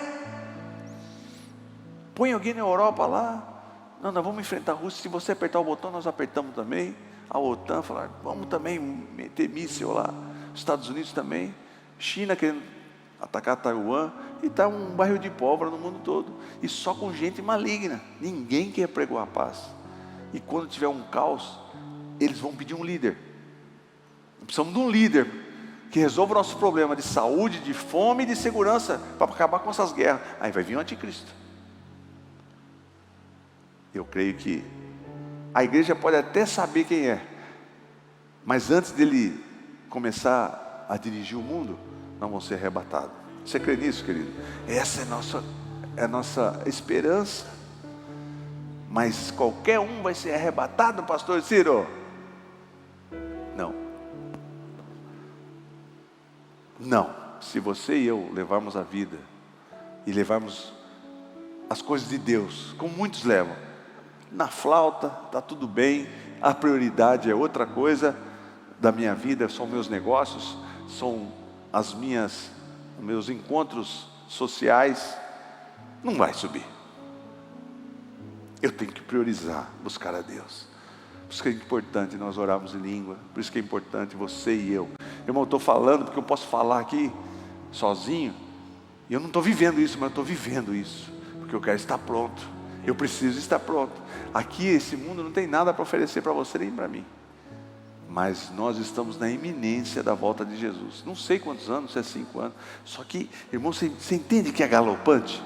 Speaker 2: Põe alguém na Europa lá, não, nós vamos enfrentar a Rússia, se você apertar o botão, nós apertamos também. A OTAN falar, vamos também meter míssil lá, os Estados Unidos também, China querendo atacar Taiwan, e está um barril de pólvora no mundo todo, e só com gente maligna. Ninguém quer pregar a paz. E quando tiver um caos, eles vão pedir um líder. Precisamos de um líder que resolva o nosso problema de saúde, de fome e de segurança, para acabar com essas guerras. Aí vai vir o anticristo. Eu creio que a igreja pode até saber quem é, mas antes dele começar a dirigir o mundo, não vão ser arrebatados. Você crê nisso, querido? Essa é a nossa esperança. Mas qualquer um vai ser arrebatado, pastor Ciro? Não. Se você e eu levarmos a vida e levarmos as coisas de Deus, como muitos levam, na flauta, está tudo bem, a prioridade é outra coisa da minha vida, são meus negócios, são meus encontros sociais, não vai subir. Eu tenho que priorizar, buscar a Deus. Por isso que é importante nós orarmos em língua, por isso que é importante você e eu. Irmão, eu estou falando porque eu posso falar aqui sozinho, e eu não estou vivendo isso, mas eu estou vivendo isso, porque eu quero estar pronto, eu preciso estar pronto. Aqui esse mundo não tem nada para oferecer para você nem para mim, mas nós estamos na iminência da volta de Jesus. Não sei quantos anos, se é 5 anos, só que, irmão, você entende que é galopante?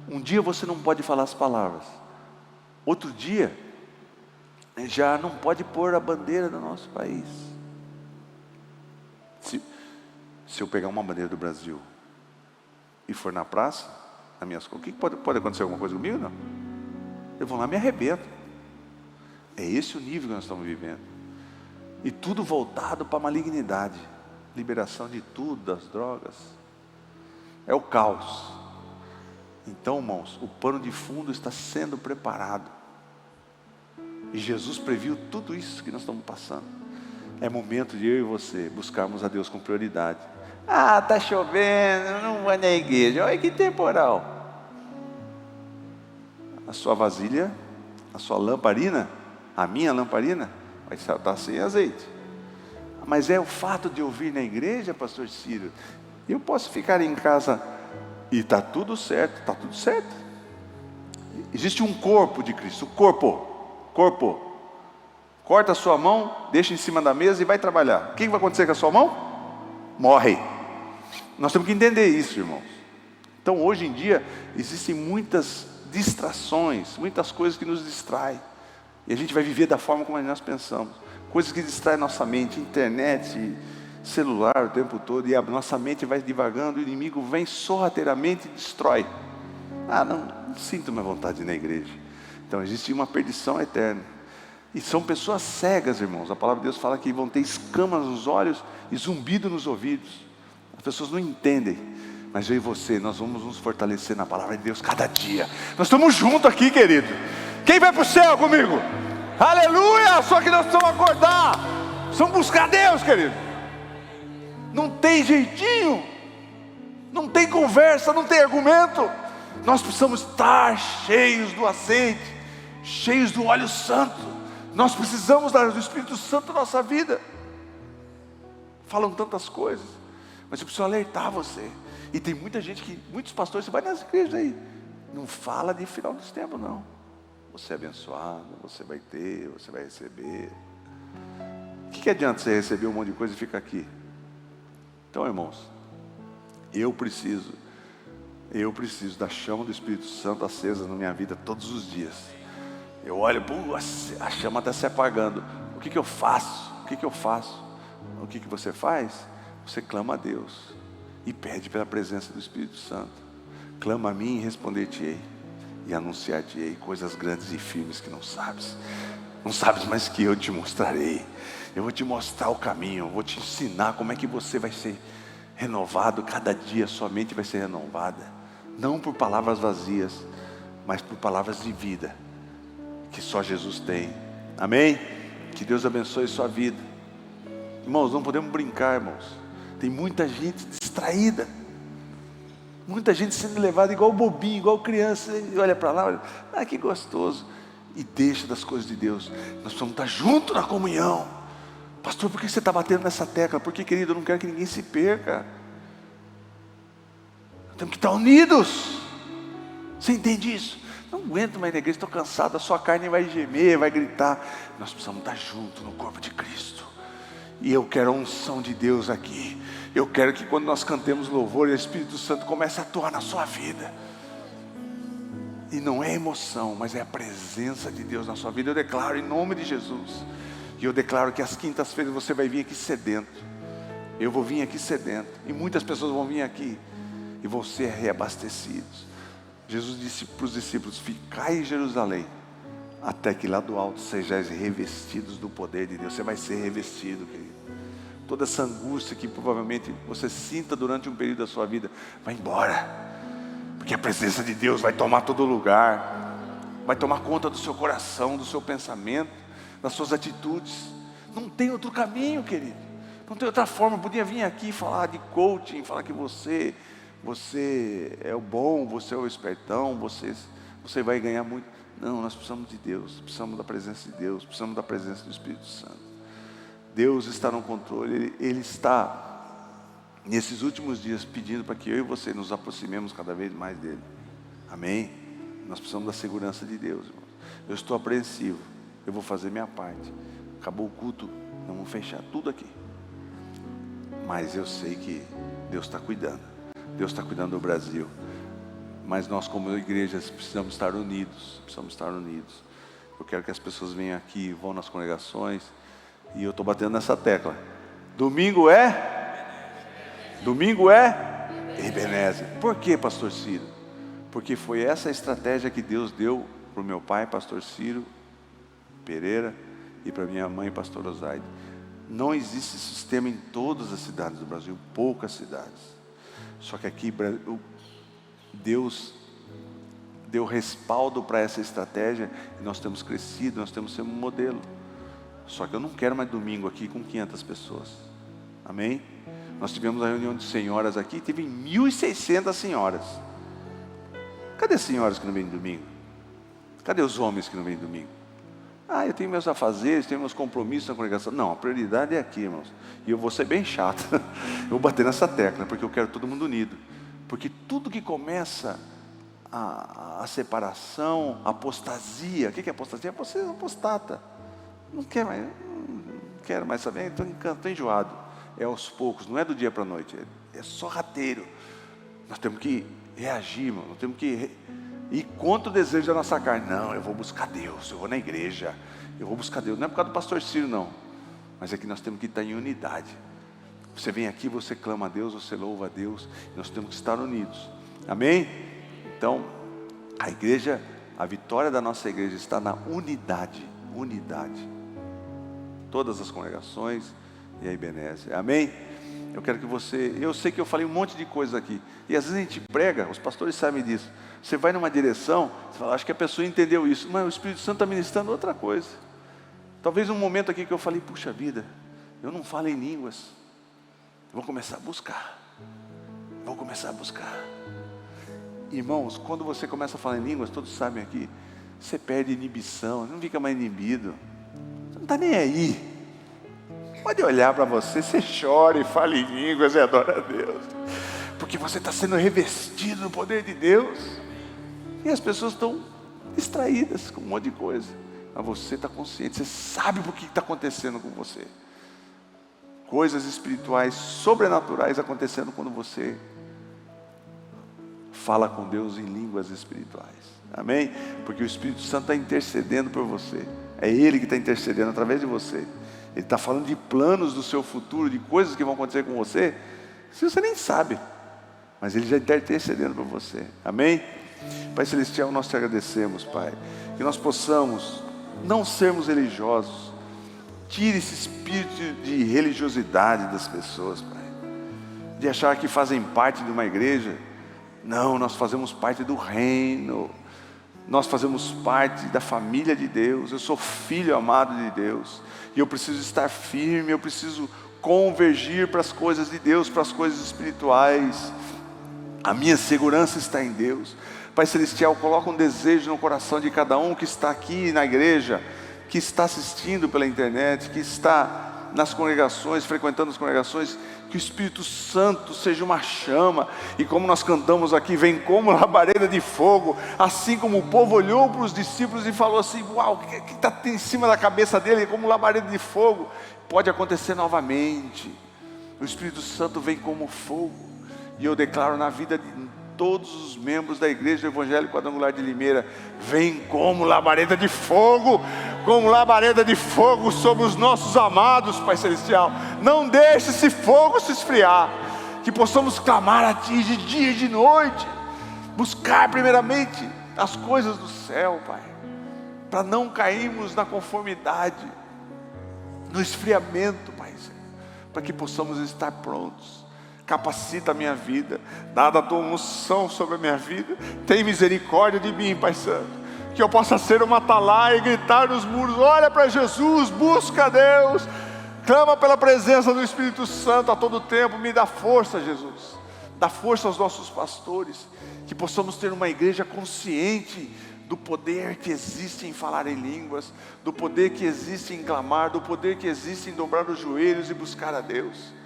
Speaker 2: Um dia você não pode falar as palavras, outro dia já não pode pôr a bandeira do nosso país. Se eu pegar uma bandeira do Brasil e for na praça, na minhas coisas, o que pode acontecer? Alguma coisa comigo? Não. Eu vou lá e me arrebento. É esse o nível que nós estamos vivendo. E tudo voltado para a malignidade. liberação de tudo, das drogas. É o caos. Então, irmãos, o pano de fundo está sendo preparado. E Jesus previu tudo isso que nós estamos passando. É momento de eu e você buscarmos a Deus com prioridade. Ah, está chovendo, eu não vou na igreja. Olha que temporal. A sua vasilha, a sua lamparina, a minha lamparina, vai estar sem azeite. Mas é o fato de eu vir na igreja, pastor Ciro. Eu posso ficar em casa e está tudo certo, está tudo certo. Existe um corpo de Cristo, corpo. Corta a sua mão, deixa em cima da mesa e vai trabalhar. O que vai acontecer com a sua mão? Morre. Nós temos que entender isso, irmãos. Então, hoje em dia, existem muitas distrações, muitas coisas que nos distraem. E a gente vai viver da forma como nós pensamos. Coisas que distraem nossa mente, internet, celular o tempo todo. E a nossa mente vai divagando, o inimigo vem sorrateiramente e destrói. Ah, não sinto minha vontade de ir na igreja. Então, existe uma perdição eterna. E são pessoas cegas, irmãos. A palavra de Deus fala que vão ter escamas nos olhos e zumbido nos ouvidos. As pessoas não entendem. Mas eu e você, nós vamos nos fortalecer na palavra de Deus cada dia. Nós estamos juntos aqui, querido. Quem vai para o céu comigo? Aleluia! Só que nós precisamos acordar. Precisamos buscar Deus, querido. Não tem jeitinho. Não tem conversa, não tem argumento. Nós precisamos estar cheios do azeite, cheios do óleo santo. Nós precisamos do Espírito Santo na nossa vida. Falam tantas coisas, mas eu preciso alertar você. E tem muita gente muitos pastores, você vai nas igrejas aí, não fala de final dos tempos não. Você é abençoado, você vai ter, você vai receber. O que adianta você receber um monte de coisa e ficar aqui? Então, irmãos, eu preciso da chama do Espírito Santo acesa na minha vida todos os dias. Eu olho, a chama está se apagando. O que eu faço? O que você faz? Você clama a Deus e pede pela presença do Espírito Santo. Clama a mim e responder-te-ei, e anunciar-te-ei coisas grandes e firmes que não sabes, mas que eu te mostrarei. Eu vou te mostrar o caminho, eu vou te ensinar como é que você vai ser renovado. Cada dia sua mente vai ser renovada, não por palavras vazias, mas por palavras de vida, que só Jesus tem. Amém? Que Deus abençoe sua vida. Irmãos, não podemos brincar, irmãos. Tem muita gente distraída, muita gente sendo levada igual bobinho, igual criança. E olha para lá, olha, que gostoso. E deixa das coisas de Deus. Nós precisamos estar juntos na comunhão. Pastor, por que você está batendo nessa tecla? Porque, querido, eu não quero que ninguém se perca. Temos que estar unidos. Você entende isso? Não aguento mais na igreja, estou cansado. A sua carne vai gemer, vai gritar. Nós precisamos estar juntos no corpo de Cristo. E eu quero a unção de Deus aqui. Eu quero que quando nós cantemos louvor, o Espírito Santo comece a atuar na sua vida. E não é emoção, mas é a presença de Deus na sua vida. Eu declaro em nome de Jesus. E eu declaro que às quintas-feiras você vai vir aqui sedento. Eu vou vir aqui sedento. E muitas pessoas vão vir aqui e vão ser reabastecidos. Jesus disse para os discípulos: ficai em Jerusalém, até que lá do alto sejais revestidos do poder de Deus. Você vai ser revestido, querido. Toda essa angústia que provavelmente você sinta durante um período da sua vida, vai embora. Porque a presença de Deus vai tomar todo lugar. Vai tomar conta do seu coração, do seu pensamento, das suas atitudes. Não tem outro caminho, querido. Não tem outra forma. Eu podia vir aqui falar de coaching, falar que você é o bom, você é o espertão, você vai ganhar muito. Não, nós precisamos de Deus, precisamos da presença de Deus, precisamos da presença do Espírito Santo. Deus está no controle, Ele está nesses últimos dias pedindo para que eu e você nos aproximemos cada vez mais dEle. Amém? Nós precisamos da segurança de Deus, irmãos. Eu estou apreensivo, eu vou fazer minha parte. Acabou o culto, vamos fechar tudo aqui. Mas eu sei que Deus está cuidando. Deus está cuidando do Brasil. Mas nós como igrejas precisamos estar unidos. Eu quero que as pessoas venham aqui, vão nas congregações. E eu estou batendo nessa tecla. Domingo é Ebenezer. Por que, pastor Ciro? Porque foi essa a estratégia que Deus deu para o meu pai, pastor Ciro Pereira, e para minha mãe, pastor Osaide. Não existe sistema em todas as cidades do Brasil, poucas cidades. Só que aqui Deus deu respaldo para essa estratégia e nós temos crescido, nós temos sido um modelo. Só que eu não quero mais domingo aqui com 500 pessoas. Amém? Nós tivemos a reunião de senhoras aqui, teve 1.600 senhoras. Cadê as senhoras que não vêm domingo? Cadê os homens que não vêm domingo? Eu tenho meus afazeres, tenho meus compromissos na congregação. Não, a prioridade é aqui, irmãos. E eu vou ser bem chato. Eu vou bater nessa tecla, porque eu quero todo mundo unido. Porque tudo que começa a separação, a apostasia. O que é apostasia? Você é apostata. Não quero mais saber, estou enjoado. É aos poucos, não é do dia para a noite. É só rateiro. Nós temos que reagir, irmão. Nós temos que ir contra o desejo da nossa carne. Não, eu vou buscar Deus, eu vou na igreja, eu vou buscar Deus. Não é por causa do pastor Ciro, não. Mas é que nós temos que estar em unidade. Você vem aqui, você clama a Deus, você louva a Deus. Nós temos que estar unidos. Amém? Então, a igreja, a vitória da nossa igreja está na unidade. Unidade. Todas as congregações e a Ebenezer. Amém? Eu quero que eu sei que eu falei um monte de coisas aqui. E às vezes a gente prega, os pastores sabem disso. Você vai numa direção, você fala, acho que a pessoa entendeu isso. Mas o Espírito Santo está ministrando outra coisa. Talvez um momento aqui que eu falei, puxa vida, eu não falo em línguas. Vou começar a buscar. Irmãos, quando você começa a falar em línguas, todos sabem aqui, você perde inibição, não fica mais inibido. Você não está nem aí. Pode olhar para você chora e fala em línguas e adora a Deus. Porque você está sendo revestido no poder de Deus. E as pessoas estão distraídas com um monte de coisa. Mas você está consciente, você sabe o que está acontecendo com você. Coisas espirituais, sobrenaturais acontecendo quando você fala com Deus em línguas espirituais. Amém? Porque o Espírito Santo está intercedendo por você. É Ele que está intercedendo através de você. Ele está falando de planos do seu futuro, de coisas que vão acontecer com você, se você nem sabe, mas Ele já está intercedendo por você. Amém? Pai Celestial, nós te agradecemos, Pai, que nós possamos não sermos religiosos. Tire esse espírito de religiosidade das pessoas, Pai, de achar que fazem parte de uma igreja. Não, nós fazemos parte do reino. Nós fazemos parte da família de Deus. Eu sou filho amado de Deus. E eu preciso estar firme, eu preciso convergir para as coisas de Deus, para as coisas espirituais. A minha segurança está em Deus. Pai Celestial, coloca um desejo no coração de cada um que está aqui na igreja, que está assistindo pela internet, que está nas congregações, frequentando as congregações, que o Espírito Santo seja uma chama, e como nós cantamos aqui, vem como labareda de fogo, assim como o povo olhou para os discípulos e falou assim, uau, o que está em cima da cabeça dele, como labareda de fogo, pode acontecer novamente. O Espírito Santo vem como fogo, e eu declaro na vida de todos os membros da Igreja do Evangelho Quadrangular de Limeira, vem como labareda de fogo sobre os nossos amados, Pai Celestial. Não deixe esse fogo se esfriar, que possamos clamar a Ti de dia e de noite, buscar primeiramente as coisas do céu, Pai, para não cairmos na conformidade, no esfriamento, Pai, para que possamos estar prontos. Capacita a minha vida, dada a tua unção sobre a minha vida, tem misericórdia de mim, Pai Santo, que eu possa ser uma atalaia e gritar nos muros, olha para Jesus, busca a Deus, clama pela presença do Espírito Santo a todo tempo, me dá força, Jesus, dá força aos nossos pastores, que possamos ter uma igreja consciente do poder que existe em falar em línguas, do poder que existe em clamar, do poder que existe em dobrar os joelhos e buscar a Deus.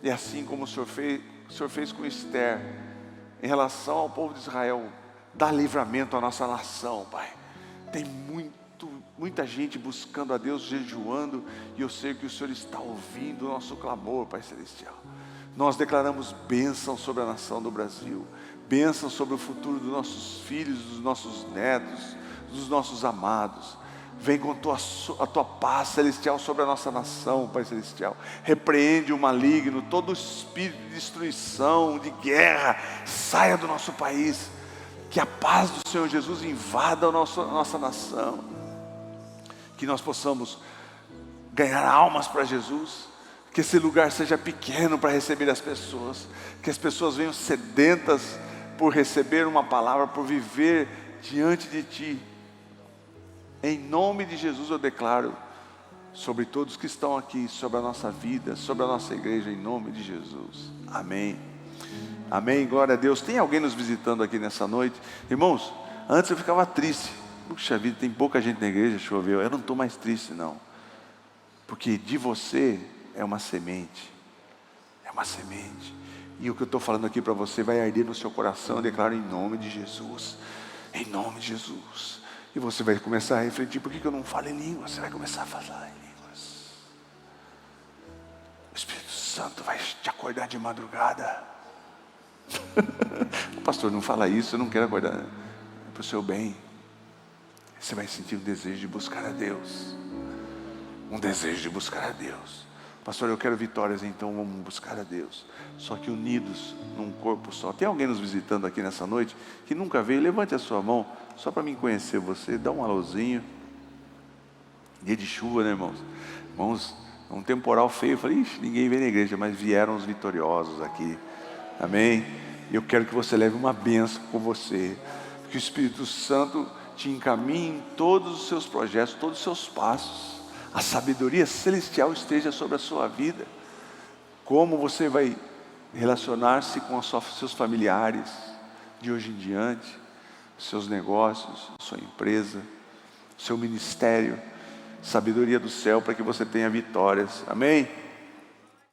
Speaker 2: E assim como o Senhor fez com Esther, em relação ao povo de Israel, dá livramento à nossa nação, Pai. Tem muita gente buscando a Deus, jejuando, e eu sei que o Senhor está ouvindo o nosso clamor, Pai Celestial. Nós declaramos bênção sobre a nação do Brasil, bênção sobre o futuro dos nossos filhos, dos nossos netos, dos nossos amados. Vem com a tua paz celestial sobre a nossa nação, Pai Celestial. Repreende o maligno, todo espírito de destruição, de guerra, saia do nosso país. Que a paz do Senhor Jesus invada a nossa nação. Que nós possamos ganhar almas para Jesus. Que esse lugar seja pequeno para receber as pessoas. Que as pessoas venham sedentas por receber uma palavra, por viver diante de Ti. Em nome de Jesus eu declaro sobre todos que estão aqui, sobre a nossa vida, sobre a nossa igreja, em nome de Jesus. Amém. Amém, glória a Deus. Tem alguém nos visitando aqui nessa noite? Irmãos, antes eu ficava triste. Puxa vida, tem pouca gente na igreja, choveu. Eu não estou mais triste não. Porque de você é uma semente. É uma semente. E o que eu estou falando aqui para você vai arder no seu coração. Eu declaro em nome de Jesus. Em nome de Jesus. E você vai começar a refletir: por que eu não falo em línguas? Você vai começar a falar em línguas. O Espírito Santo vai te acordar de madrugada. Pastor, não fala isso, eu não quero acordar. É para o seu bem. Você vai sentir um desejo de buscar a Deus. Um desejo de buscar a Deus. Pastor, eu quero vitórias, então vamos buscar a Deus. Só que unidos num corpo só. Tem alguém nos visitando aqui nessa noite que nunca veio? Levante a sua mão, só para mim conhecer você. Dá um alôzinho. Dia de chuva, né, irmãos? Irmãos, um temporal feio. Eu falei, ixi, ninguém veio na igreja, mas vieram os vitoriosos aqui. Amém? Eu quero que você leve uma bênção com você. Que o Espírito Santo te encaminhe em todos os seus projetos, todos os seus passos. A sabedoria celestial esteja sobre a sua vida. Como você vai relacionar-se com os seus familiares de hoje em diante, seus negócios, sua empresa, seu ministério. Sabedoria do céu para que você tenha vitórias. Amém?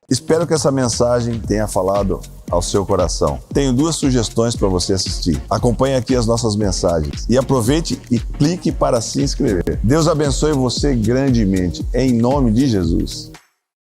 Speaker 1: Espero que essa mensagem tenha falado ao seu coração. Tenho 2 sugestões para você assistir. Acompanhe aqui as nossas mensagens e aproveite e clique para se inscrever. Deus abençoe você grandemente, em nome de Jesus.